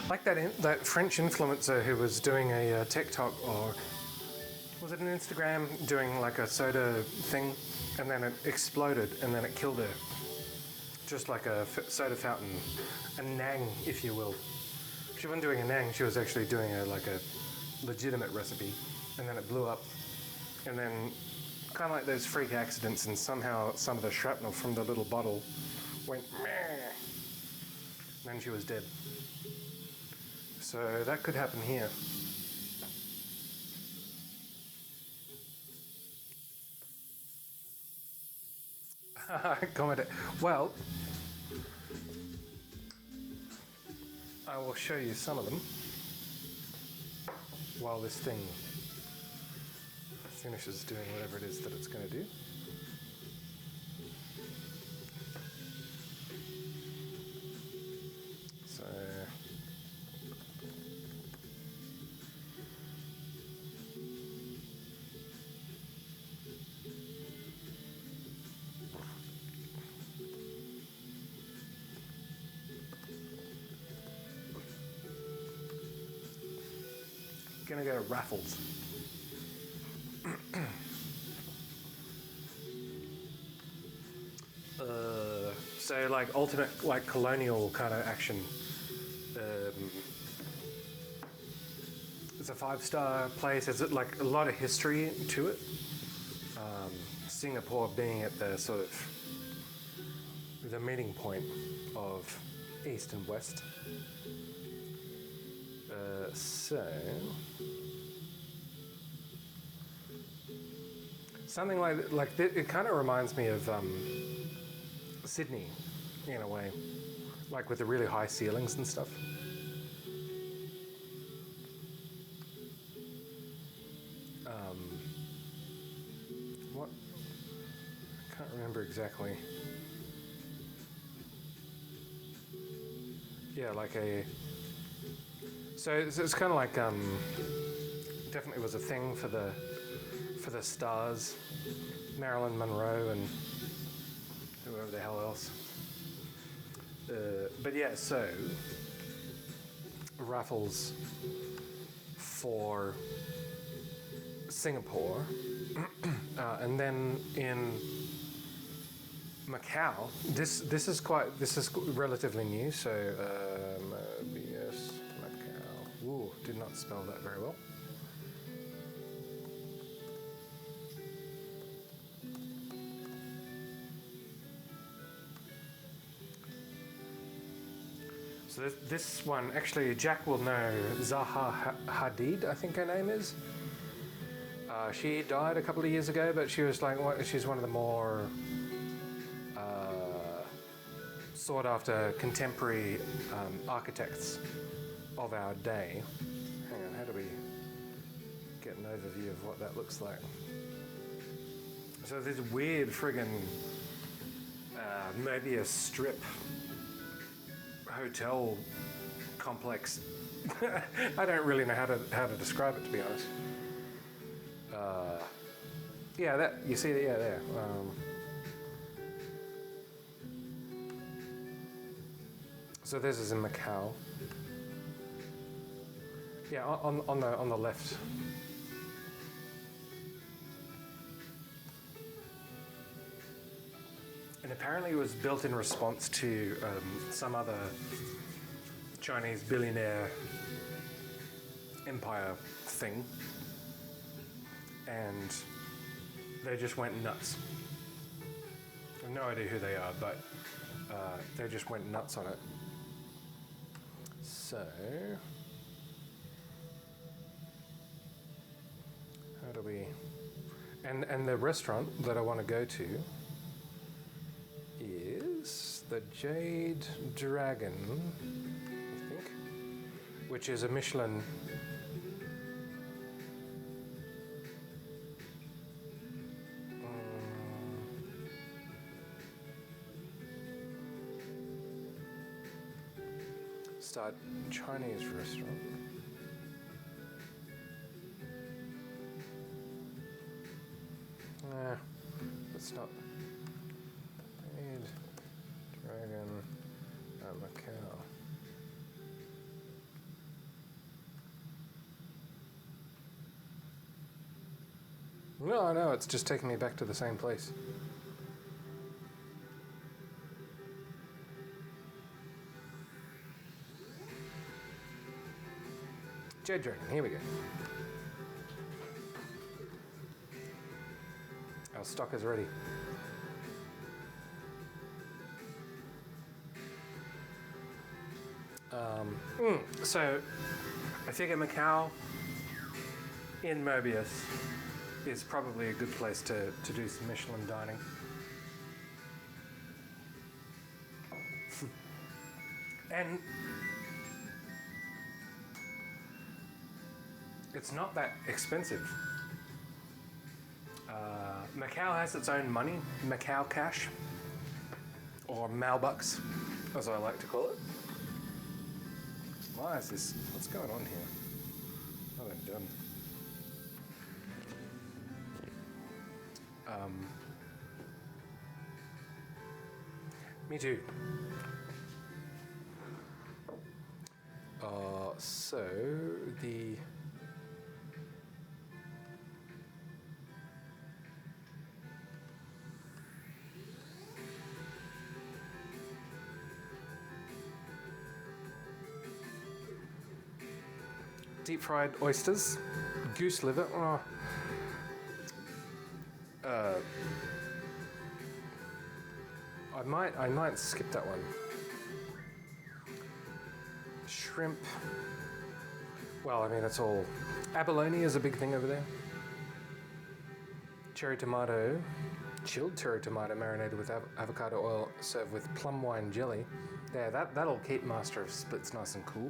Like that French influencer who was doing a TikTok, or was it an Instagram, doing like a soda thing, and then it exploded and then it killed her. Just like a soda fountain, a nang, if you will. She wasn't doing a nang, she was actually doing a legitimate recipe, and then it blew up. And then, kind of like those freak accidents, and somehow some of the shrapnel from the little bottle went meh, and then she was dead. So that could happen here. Commented. Well, I will show you some of them while this thing finishes doing whatever it is that it's going to do. So gonna go Raffles. So like ultimate like colonial kind of action. It's a 5-star place. It's like a lot of history to it. Singapore being at the sort of the meeting point of East and West. So something like it kind of reminds me of Sydney in a way, like with the really high ceilings and stuff. What? I can't remember exactly. Yeah, like a. So it's kind of like definitely was a thing for the stars, Marilyn Monroe and whoever the hell else. But yeah, so Raffles for Singapore, and then in Macau. This is relatively new. So BS Macau. Ooh, did not spell that very well. So this one, actually, Jack will know Zaha Hadid, I think her name is. She died a couple of years ago, but she was like, she's one of the more sought after contemporary architects of our day. Hang on, how do we get an overview of what that looks like? So this weird friggin' maybe a strip hotel complex. I don't really know how to describe it, to be honest. Yeah, that you see that. Yeah, there. So this is in Macau. Yeah, on the left. And apparently it was built in response to some other Chinese billionaire empire thing. And they just went nuts. I have no idea who they are, but they just went nuts on it. So, how do we... And the restaurant that I want to go to is the Jade Dragon, I think, which is a Michelin starred Chinese restaurant. It's not. Jade Dragon Macau. No, it's just taking me back to the same place. Jade Dragon, here we go. Our stock is ready. So, I figure Macau in Mobius is probably a good place to do some Michelin dining. And it's not that expensive. Macau has its own money, Macau cash, or Malbucks, as I like to call it. Why is this? What's going on here? What have I done? Me too. So the deep fried oysters, goose liver. Oh. I might skip that one. Shrimp. Well, I mean, it's all. Abalone is a big thing over there. Cherry tomato, chilled cherry tomato marinated with avocado oil, served with plum wine jelly. Yeah, that'll keep Master of Splits nice and cool.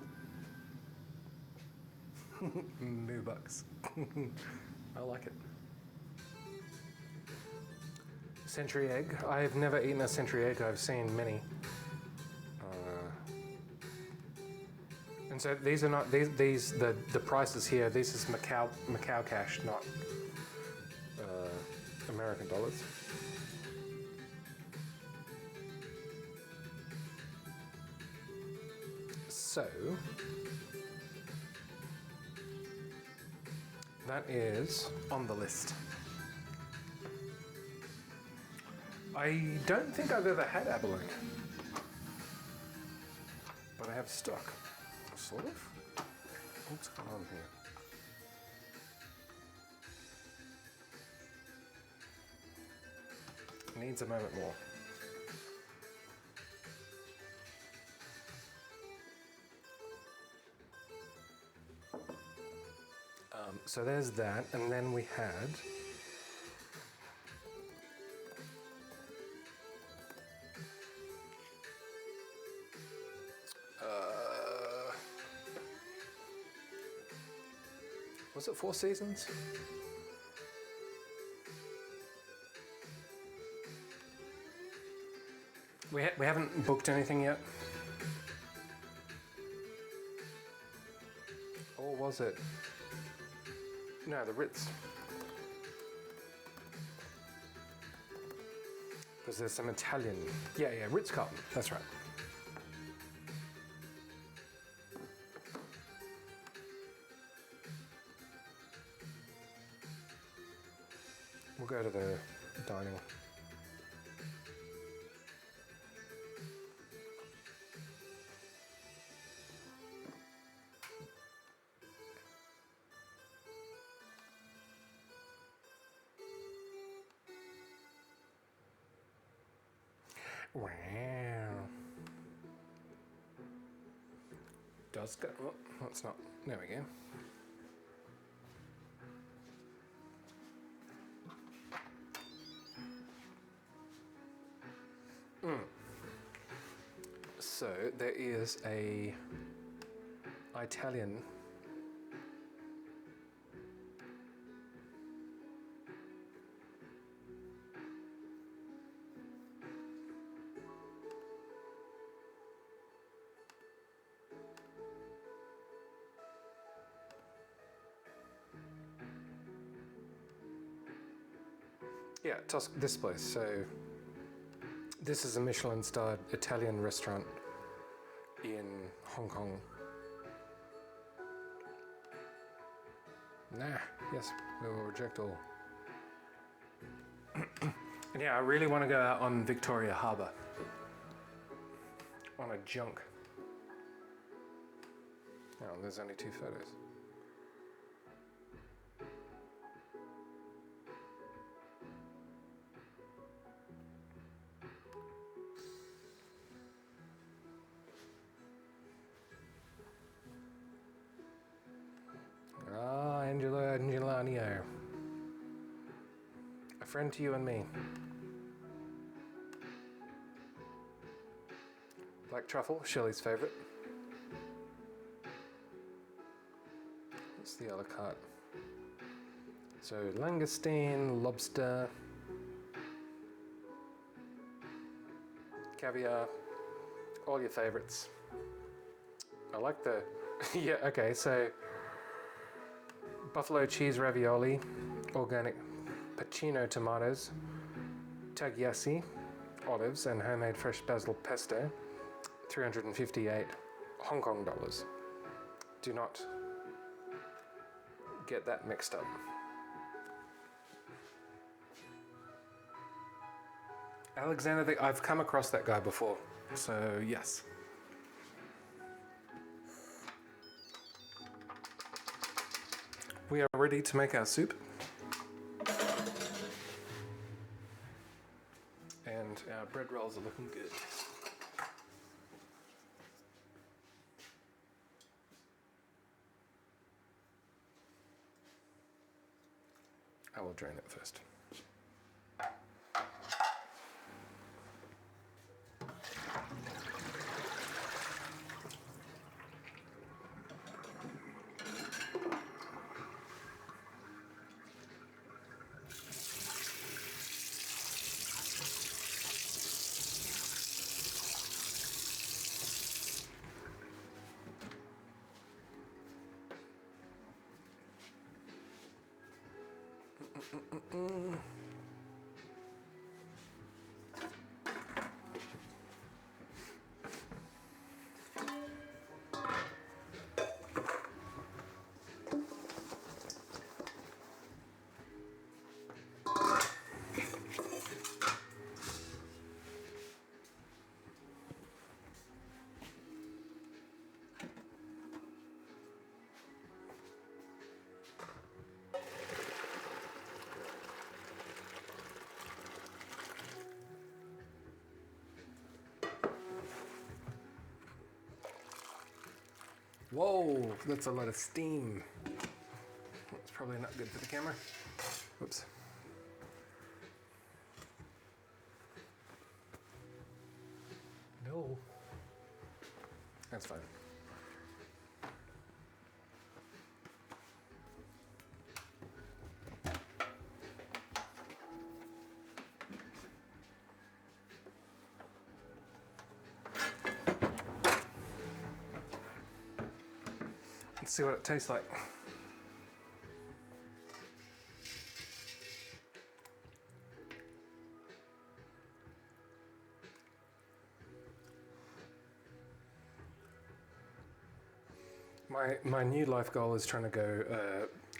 Moo bucks. I like it. Century egg. I've never eaten a century egg. I've seen many. And so these are not the prices here. This is Macau cash, not American dollars. So that is on the list. I don't think I've ever had abalone, but I have stock, sort of. What's going on here? Needs a moment more. So there's that, and then we had was it Four Seasons? We haven't booked anything yet. Or was it? No, the Ritz. Because there's some Italian. Yeah, Ritz-Carlton. That's right. We'll go to the dining. Wow. Does go. Oh, that's not. There we go. So there is a Italian this place. So this is a Michelin-starred Italian restaurant in Hong Kong. Nah, yes, we will reject all. And yeah, I really want to go out on Victoria Harbour on a junk. Oh, there's only 2 photos. Angelanio. A friend to you and me. Black truffle, Shelley's favourite. What's the a la carte? So langoustine, lobster, caviar, all your favourites. I like the, yeah, okay, so buffalo cheese ravioli, organic pacino tomatoes, tagliassi, olives, and homemade fresh basil pesto, 358 Hong Kong dollars. Do not get that mixed up. Alexander, I've come across that guy before, so yes. we are ready to make our soup. And our bread rolls are looking good. I will drain it first. Whoa, that's a lot of steam. That's probably not good for the camera. Whoops. No. That's fine. Let's see what it tastes like. My new life goal is trying to go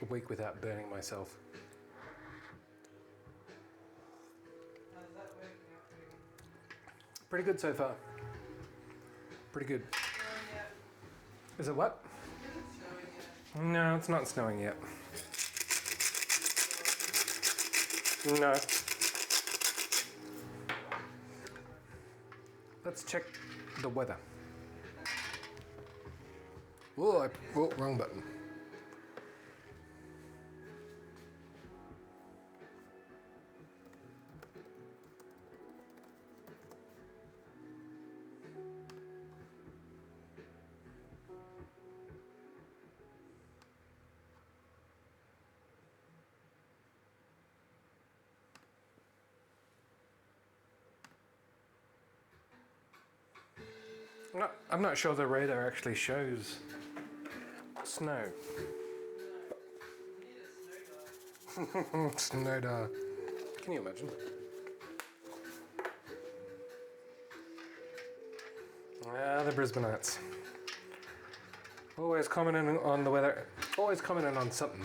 a week without burning myself. How's that working out for you? Pretty good so far. Pretty good. Snowing yet? Is it what? Is it snowing yet? No, it's not snowing yet. No. Let's check the weather. Oh, wrong button. No, I'm not sure the radar actually shows snow. We need a snow dog. Snowdar. Can you imagine? Ah, the Brisbaneites. Always commenting on the weather. Always commenting on something.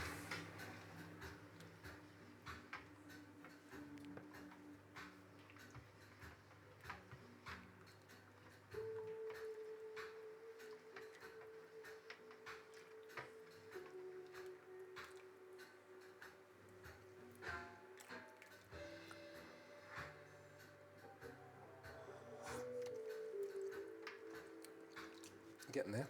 Getting there.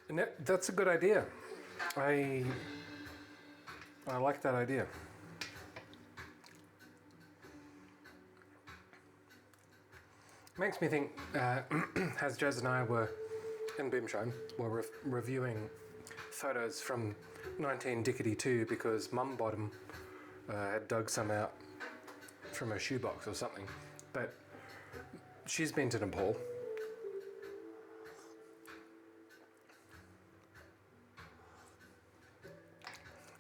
And that's a good idea. I like that idea. Makes me think, as Jazz and I were in Boomshine, were reviewing photos from 1992 because Mum Bottom had dug some out from her shoebox or something. But she's been to Nepal.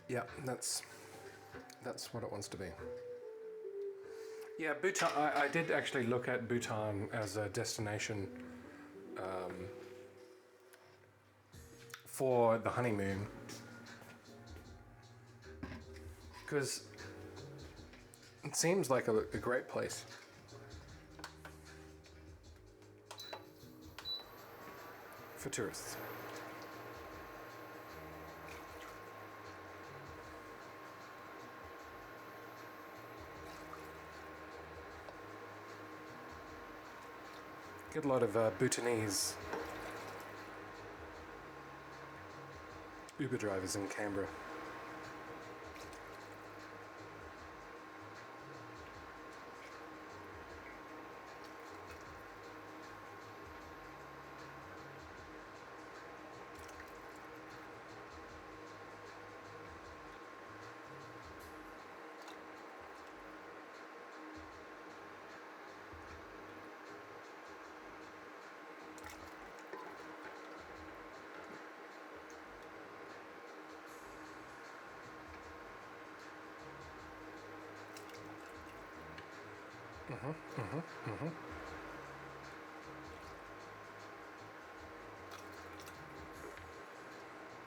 Yeah, that's what it wants to be. Yeah, Bhutan. I did actually look at Bhutan as a destination for the honeymoon, because it seems like a great place. For tourists. Get a lot of Bhutanese Uber drivers in Canberra.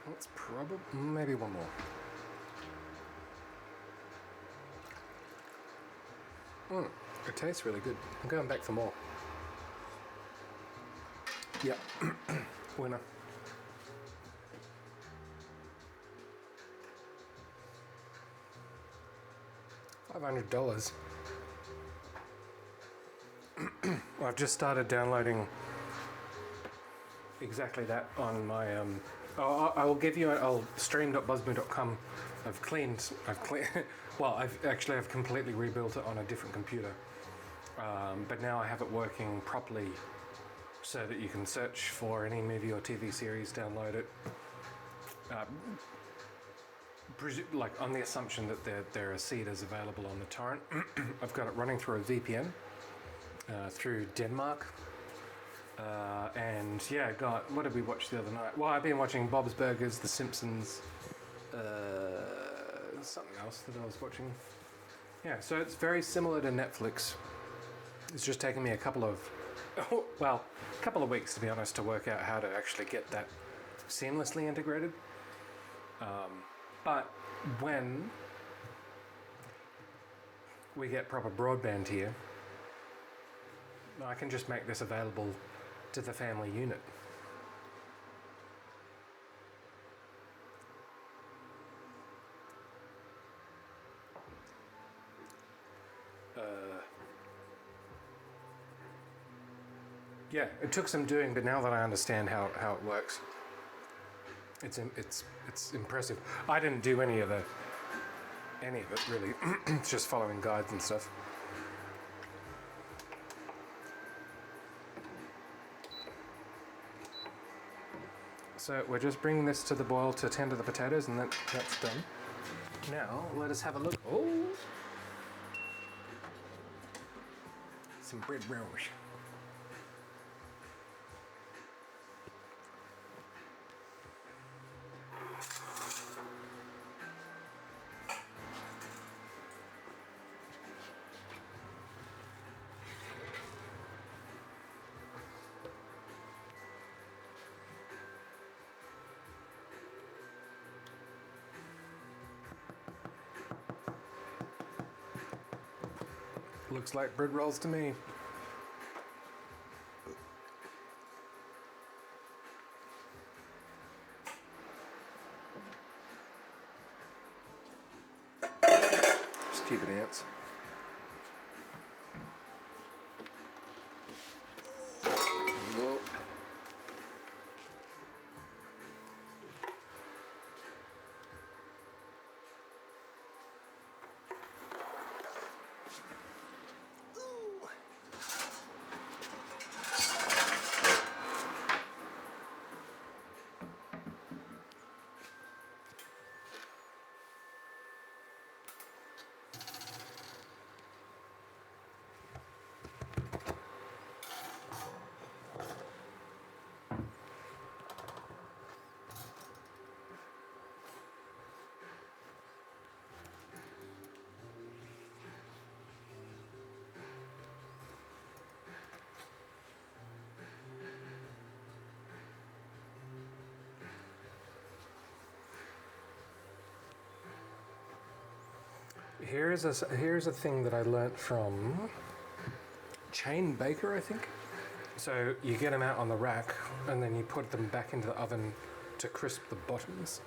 That's probably maybe one more. It tastes really good. I'm going back for more. Yep. Winner. $500. I've just started downloading exactly that on my I will give you I'll stream.buzzboo.com. I've cleaned well, I've completely rebuilt it on a different computer, but now I have it working properly so that you can search for any movie or TV series, download it, like on the assumption that there are seeders available on the torrent. I've got it running through a VPN through Denmark. And yeah, what did we watch the other night? Well, I've been watching Bob's Burgers, The Simpsons, something else that I was watching. Yeah, so it's very similar to Netflix. It's just taken me a couple of weeks, to be honest, to work out how to actually get that seamlessly integrated. But when we get proper broadband here, I can just make this available to the family unit. Yeah, it took some doing, but now that I understand how it works, it's impressive. I didn't do any of it really. It's just following guides and stuff. So we're just bringing this to the boil to tender the potatoes, and that's done. Now let us have a look. Oh, some bread rolls. Looks like bread rolls to me. Stupid ants. Whoa. Here's a thing that I learnt from Chain Baker, I think. So you get them out on the rack, and then you put them back into the oven to crisp the bottoms.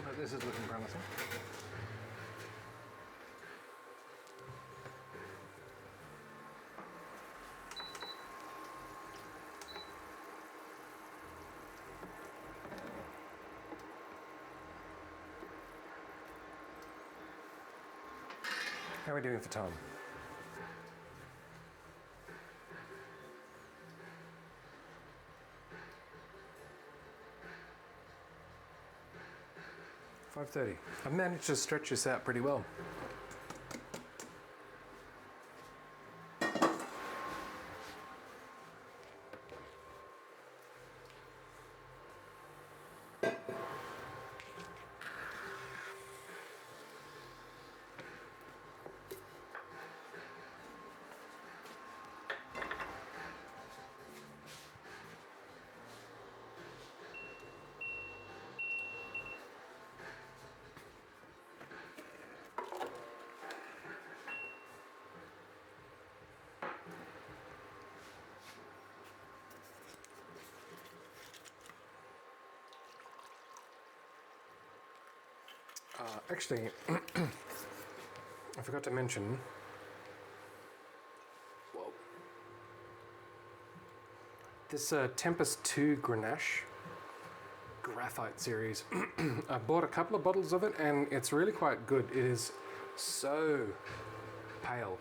But this is looking promising. How are we doing for time? $5:30. I've managed to stretch this out pretty well. Actually, I forgot to mention. Whoa. This Tempest 2 Grenache graphite series. I bought a couple of bottles of it, and it's really quite good. It is so pale,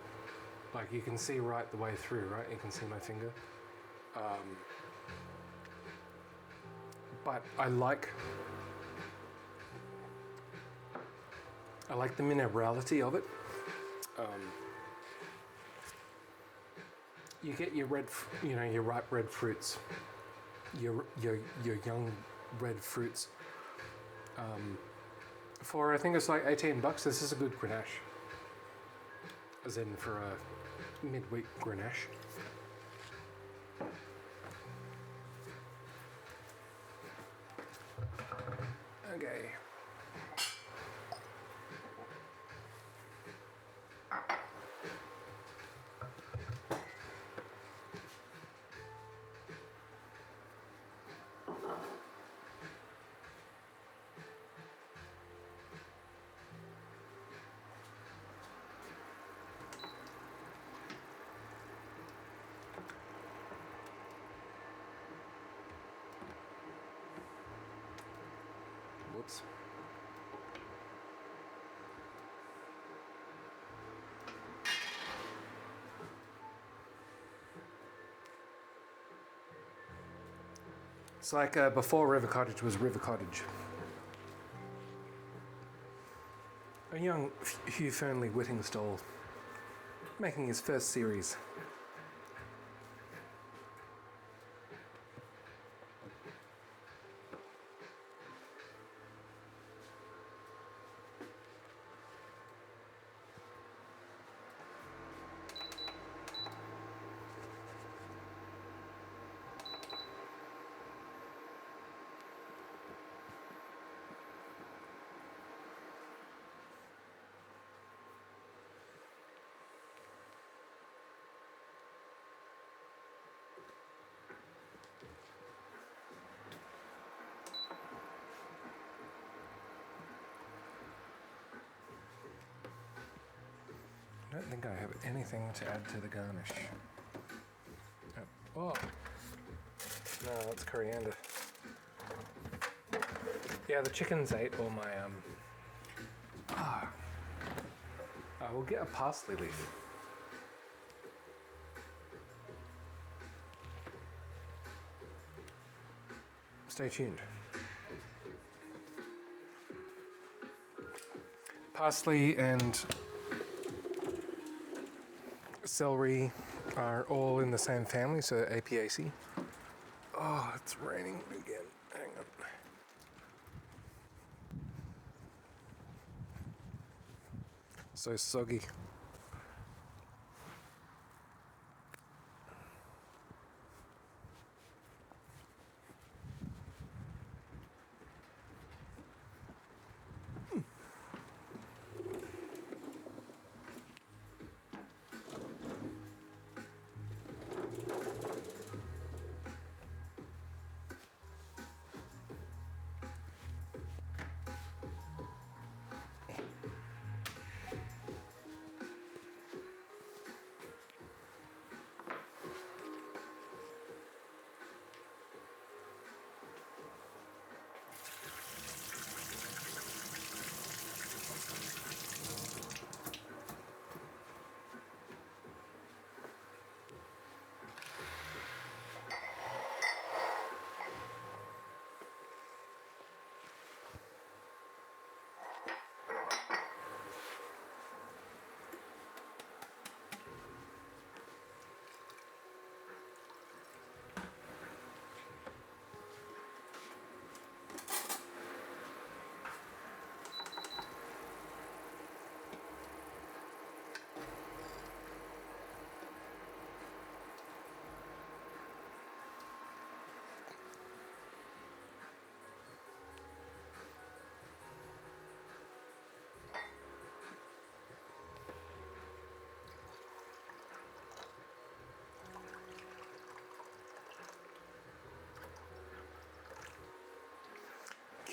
like you can see right the way through. Right, you can see my finger. But I like the minerality of it. You get your your ripe red fruits, your young red fruits. For I think it's like $18. This is a good Grenache, as in for a midweek Grenache. Okay. Whoops. It's like before River Cottage was River Cottage. A young Hugh Fernley Whittingstall making his first series. I don't think I have anything to add to the garnish. Oh, no, that's coriander. Yeah, the chickens ate all my I will get a parsley leaf. Stay tuned. Parsley and celery are all in the same family, so Apiaceae. Oh, it's raining again. Hang on. So soggy.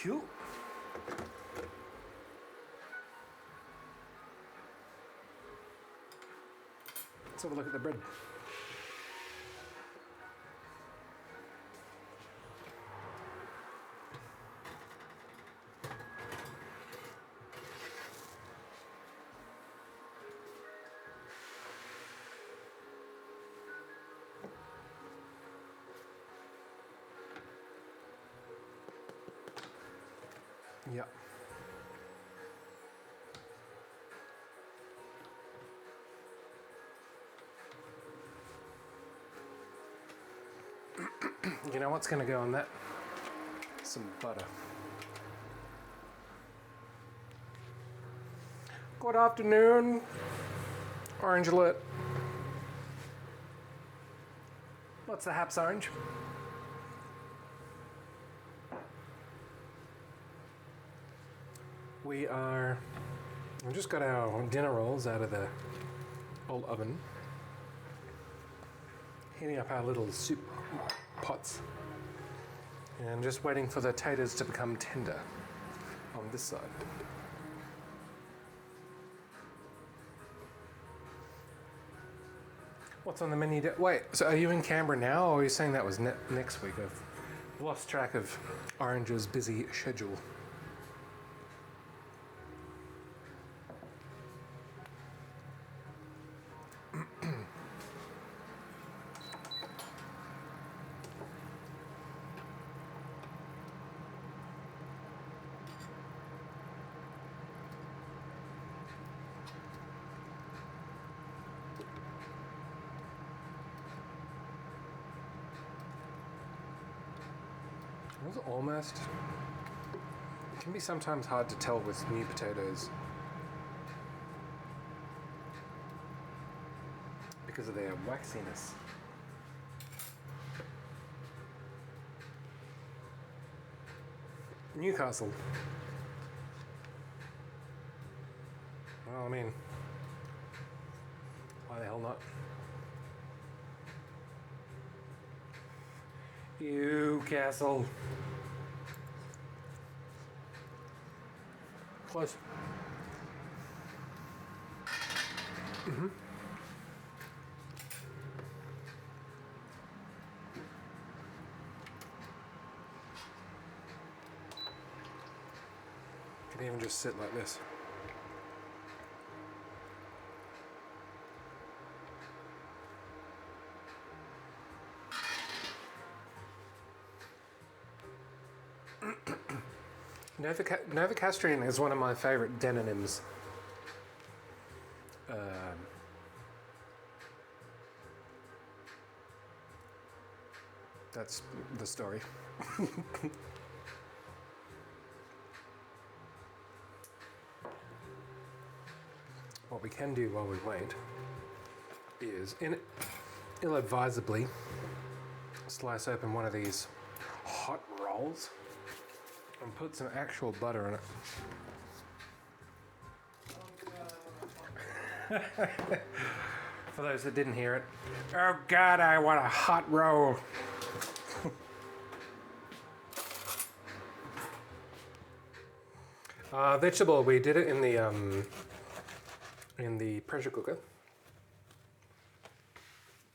Cool. Let's have a look at the bread. Yeah. You know what's going to go on that? Some butter. Good afternoon, Orange Alert. What's the haps, Orange? We've just got our dinner rolls out of the old oven. Heating up our little soup pots. And just waiting for the taters to become tender on this side. What's on the menu? Wait, so are you in Canberra now, or are you saying that was next week? I've lost track of Orange's busy schedule. Was it almost? It can be sometimes hard to tell with new potatoes because of their waxiness. Newcastle. Well, I mean, why the hell not? Newcastle. Close. Can even just sit like this. Novocastrine is one of my favourite denonyms. That's the story. What we can do while we wait is, ill-advisably, slice open one of these hot rolls and put some actual butter in it. For those that didn't hear it, oh God, I want a hot roll. Vegetable, we did it in the pressure cooker,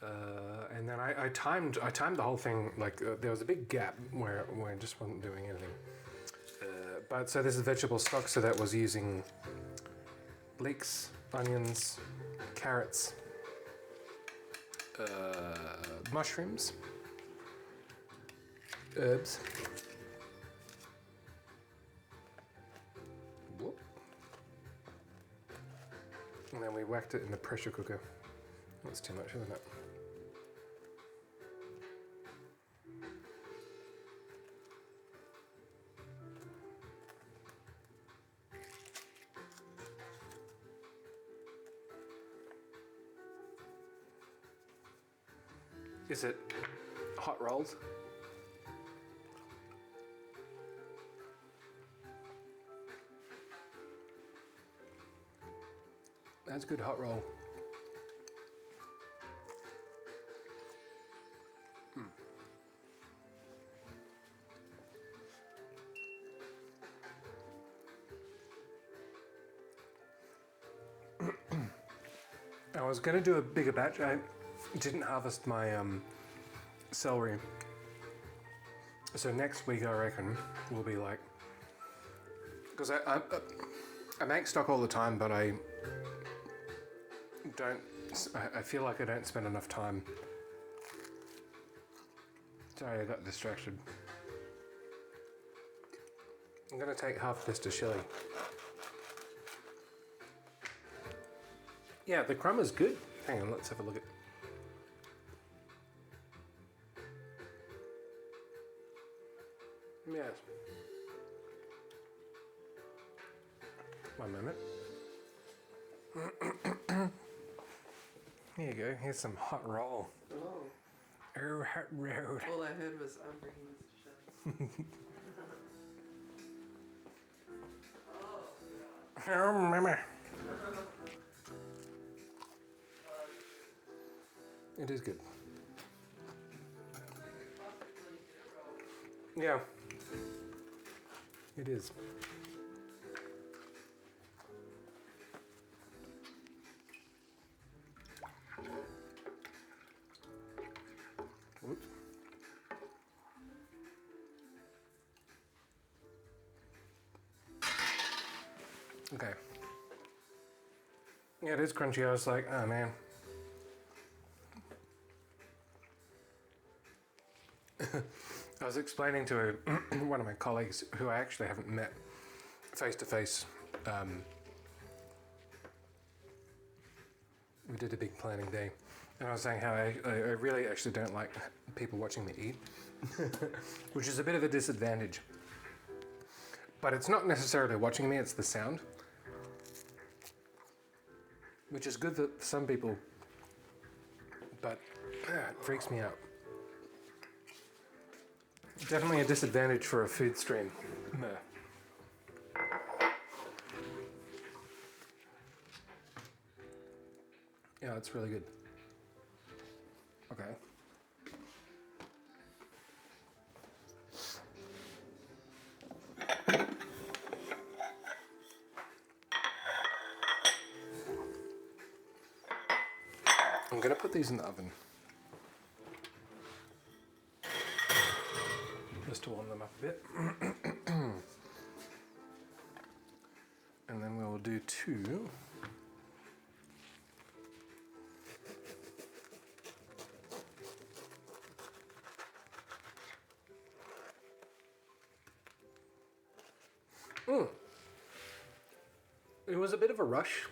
and then I timed the whole thing. Like there was a big gap where I just wasn't doing anything. But so this is vegetable stock, so that was using leeks, onions, carrots, mushrooms, herbs. Whoop. And then we whacked it in the pressure cooker. That's too much, isn't it? Is it hot rolls? That's a good hot roll. I was going to do a bigger batch. I didn't harvest my celery. So next week I reckon will be like, because I make stock all the time, but I feel like I don't spend enough time. Sorry, I got distracted. I'm going to take half this to Shelley. Yeah, the crumb is good. Hang on, let's have a look at. Yes. One moment. Here you go. Here's some hot roll. Oh. Oh, hot roll. All I heard was, I'm bringing this to Shelley. Oh, mama. It is good. Yeah. It is. Whoops. Okay. Yeah, it is crunchy. I was like, oh man. I was explaining to one of my colleagues who I actually haven't met face to face. We did a big planning day, and I was saying how I really actually don't like people watching me eat, which is a bit of a disadvantage. But it's not necessarily watching me, it's the sound, which is good for some people, but it freaks me out. Definitely a disadvantage for a food stream. Yeah, it's really good. Okay. I'm gonna put these in the oven. Just to warm them up a bit. And then we'll do two. It was a bit of a rush.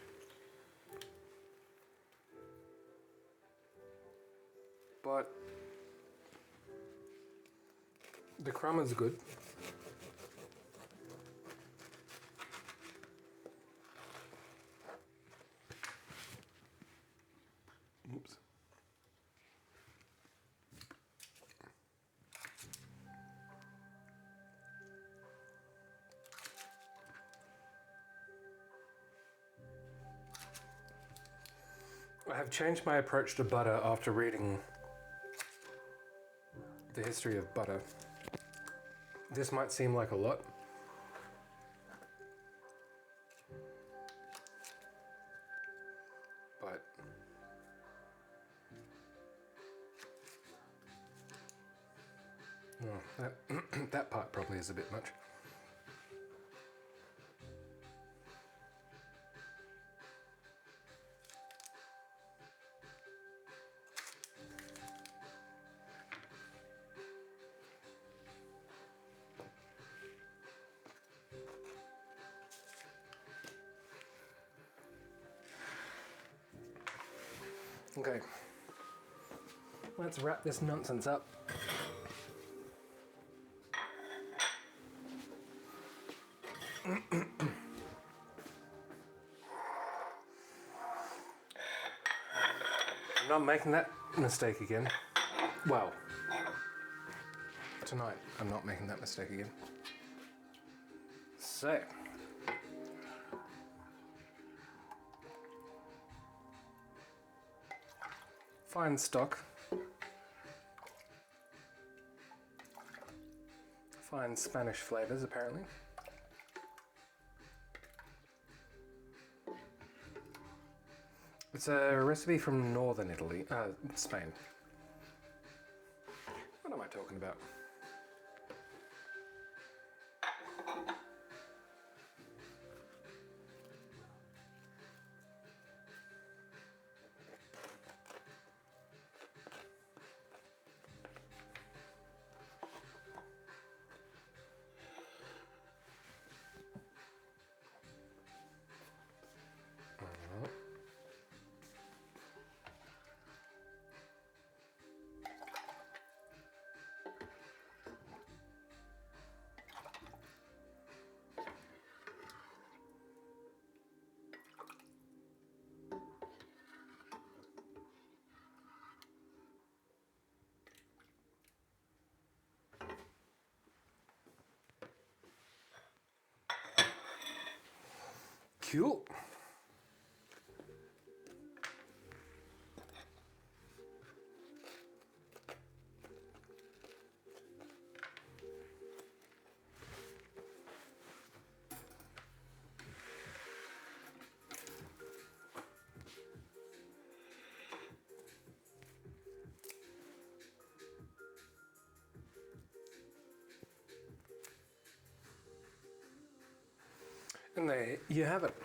But the crumb is good. Oops. I have changed my approach to butter after reading the history of butter. This might seem like a lot, but that, that part probably is a bit much. Okay, let's wrap this nonsense up. I'm not making that mistake again. Well, tonight I'm not making that mistake again. So, fine stock, fine Spanish flavors apparently. It's a recipe from northern Italy, Spain. What am I talking about? Cool. And there you have it.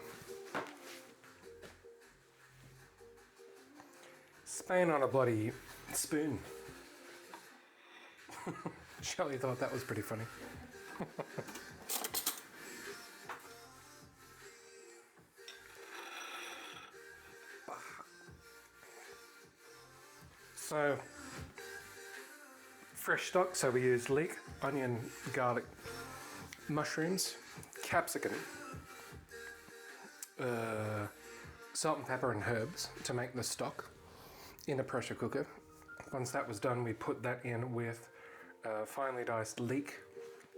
Spain on a bloody spoon. Shelley thought that was pretty funny. So, fresh stock, so we use leek, onion, garlic, mushrooms, capsicum, salt and pepper and herbs to make the stock in a pressure cooker. Once that was done, we put that in with finely diced leek,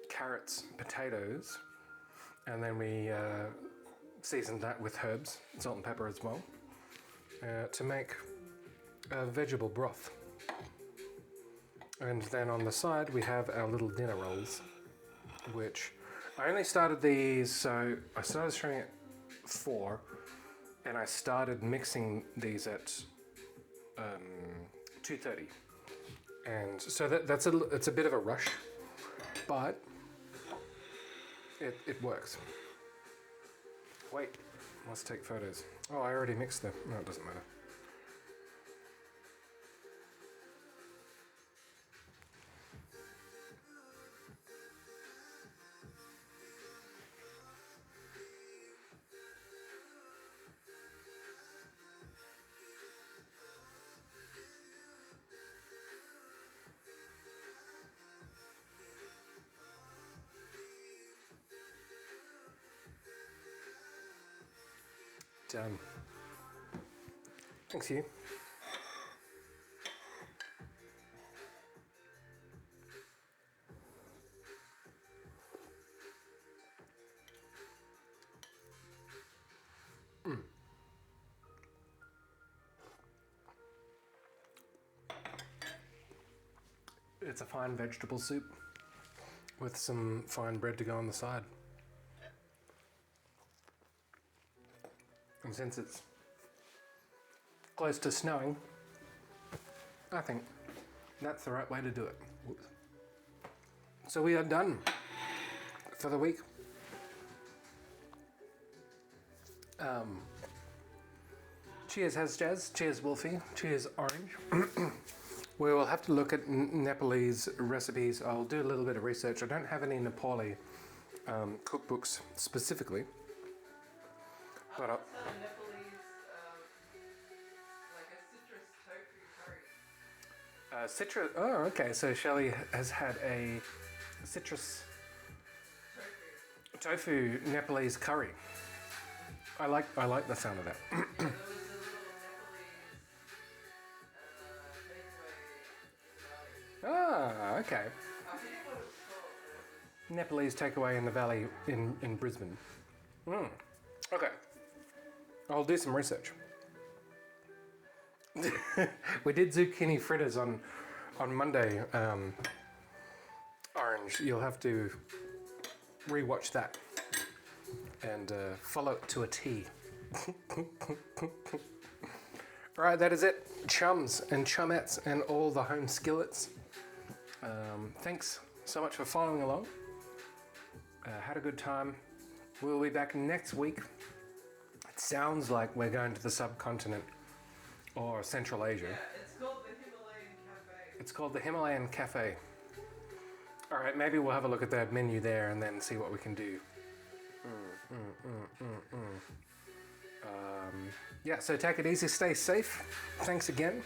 carrots, potatoes, and then we seasoned that with herbs, salt and pepper as well, to make a vegetable broth. And then on the side we have our little dinner rolls, which I only started these, so I started streaming at 4, and I started mixing these at 2:30, and so it's a bit of a rush, but it works. Wait, let's take photos. Oh, I already mixed them. No, it doesn't matter. Done. Thanks, you. It's a fine vegetable soup with some fine bread to go on the side. And since it's close to snowing, I think that's the right way to do it. Whoops. So we are done for the week. Cheers, Hasjaz. Cheers, Wolfie. Cheers, Orange. We will have to look at Nepalese recipes. I'll do a little bit of research. I don't have any Nepali cookbooks specifically. But Nepalese, like a citrus tofu curry. Citrus. Oh, okay. So Shelley has had a citrus tofu Nepalese curry. I like the sound of that. Yeah, there was a little Nepalese takeaway. Ah, okay. I forget what it was called. Nepalese takeaway in the valley in Brisbane. Okay. I'll do some research. We did zucchini fritters on Monday. Orange. You'll have to rewatch that and follow it to a T. All right, that is it, chums and chumettes and all the home skillets. Thanks so much for following along. Had a good time. We'll be back next week. It sounds like we're going to the subcontinent or Central Asia. Yeah, it's called the Himalayan Cafe. It's called the Himalayan Cafe. All right, maybe we'll have a look at that menu there and then see what we can do. Yeah, so take it easy, stay safe. Thanks again.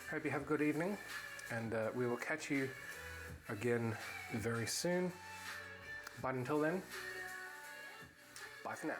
Hope you have a good evening, and we will catch you again very soon. But until then, bye for now.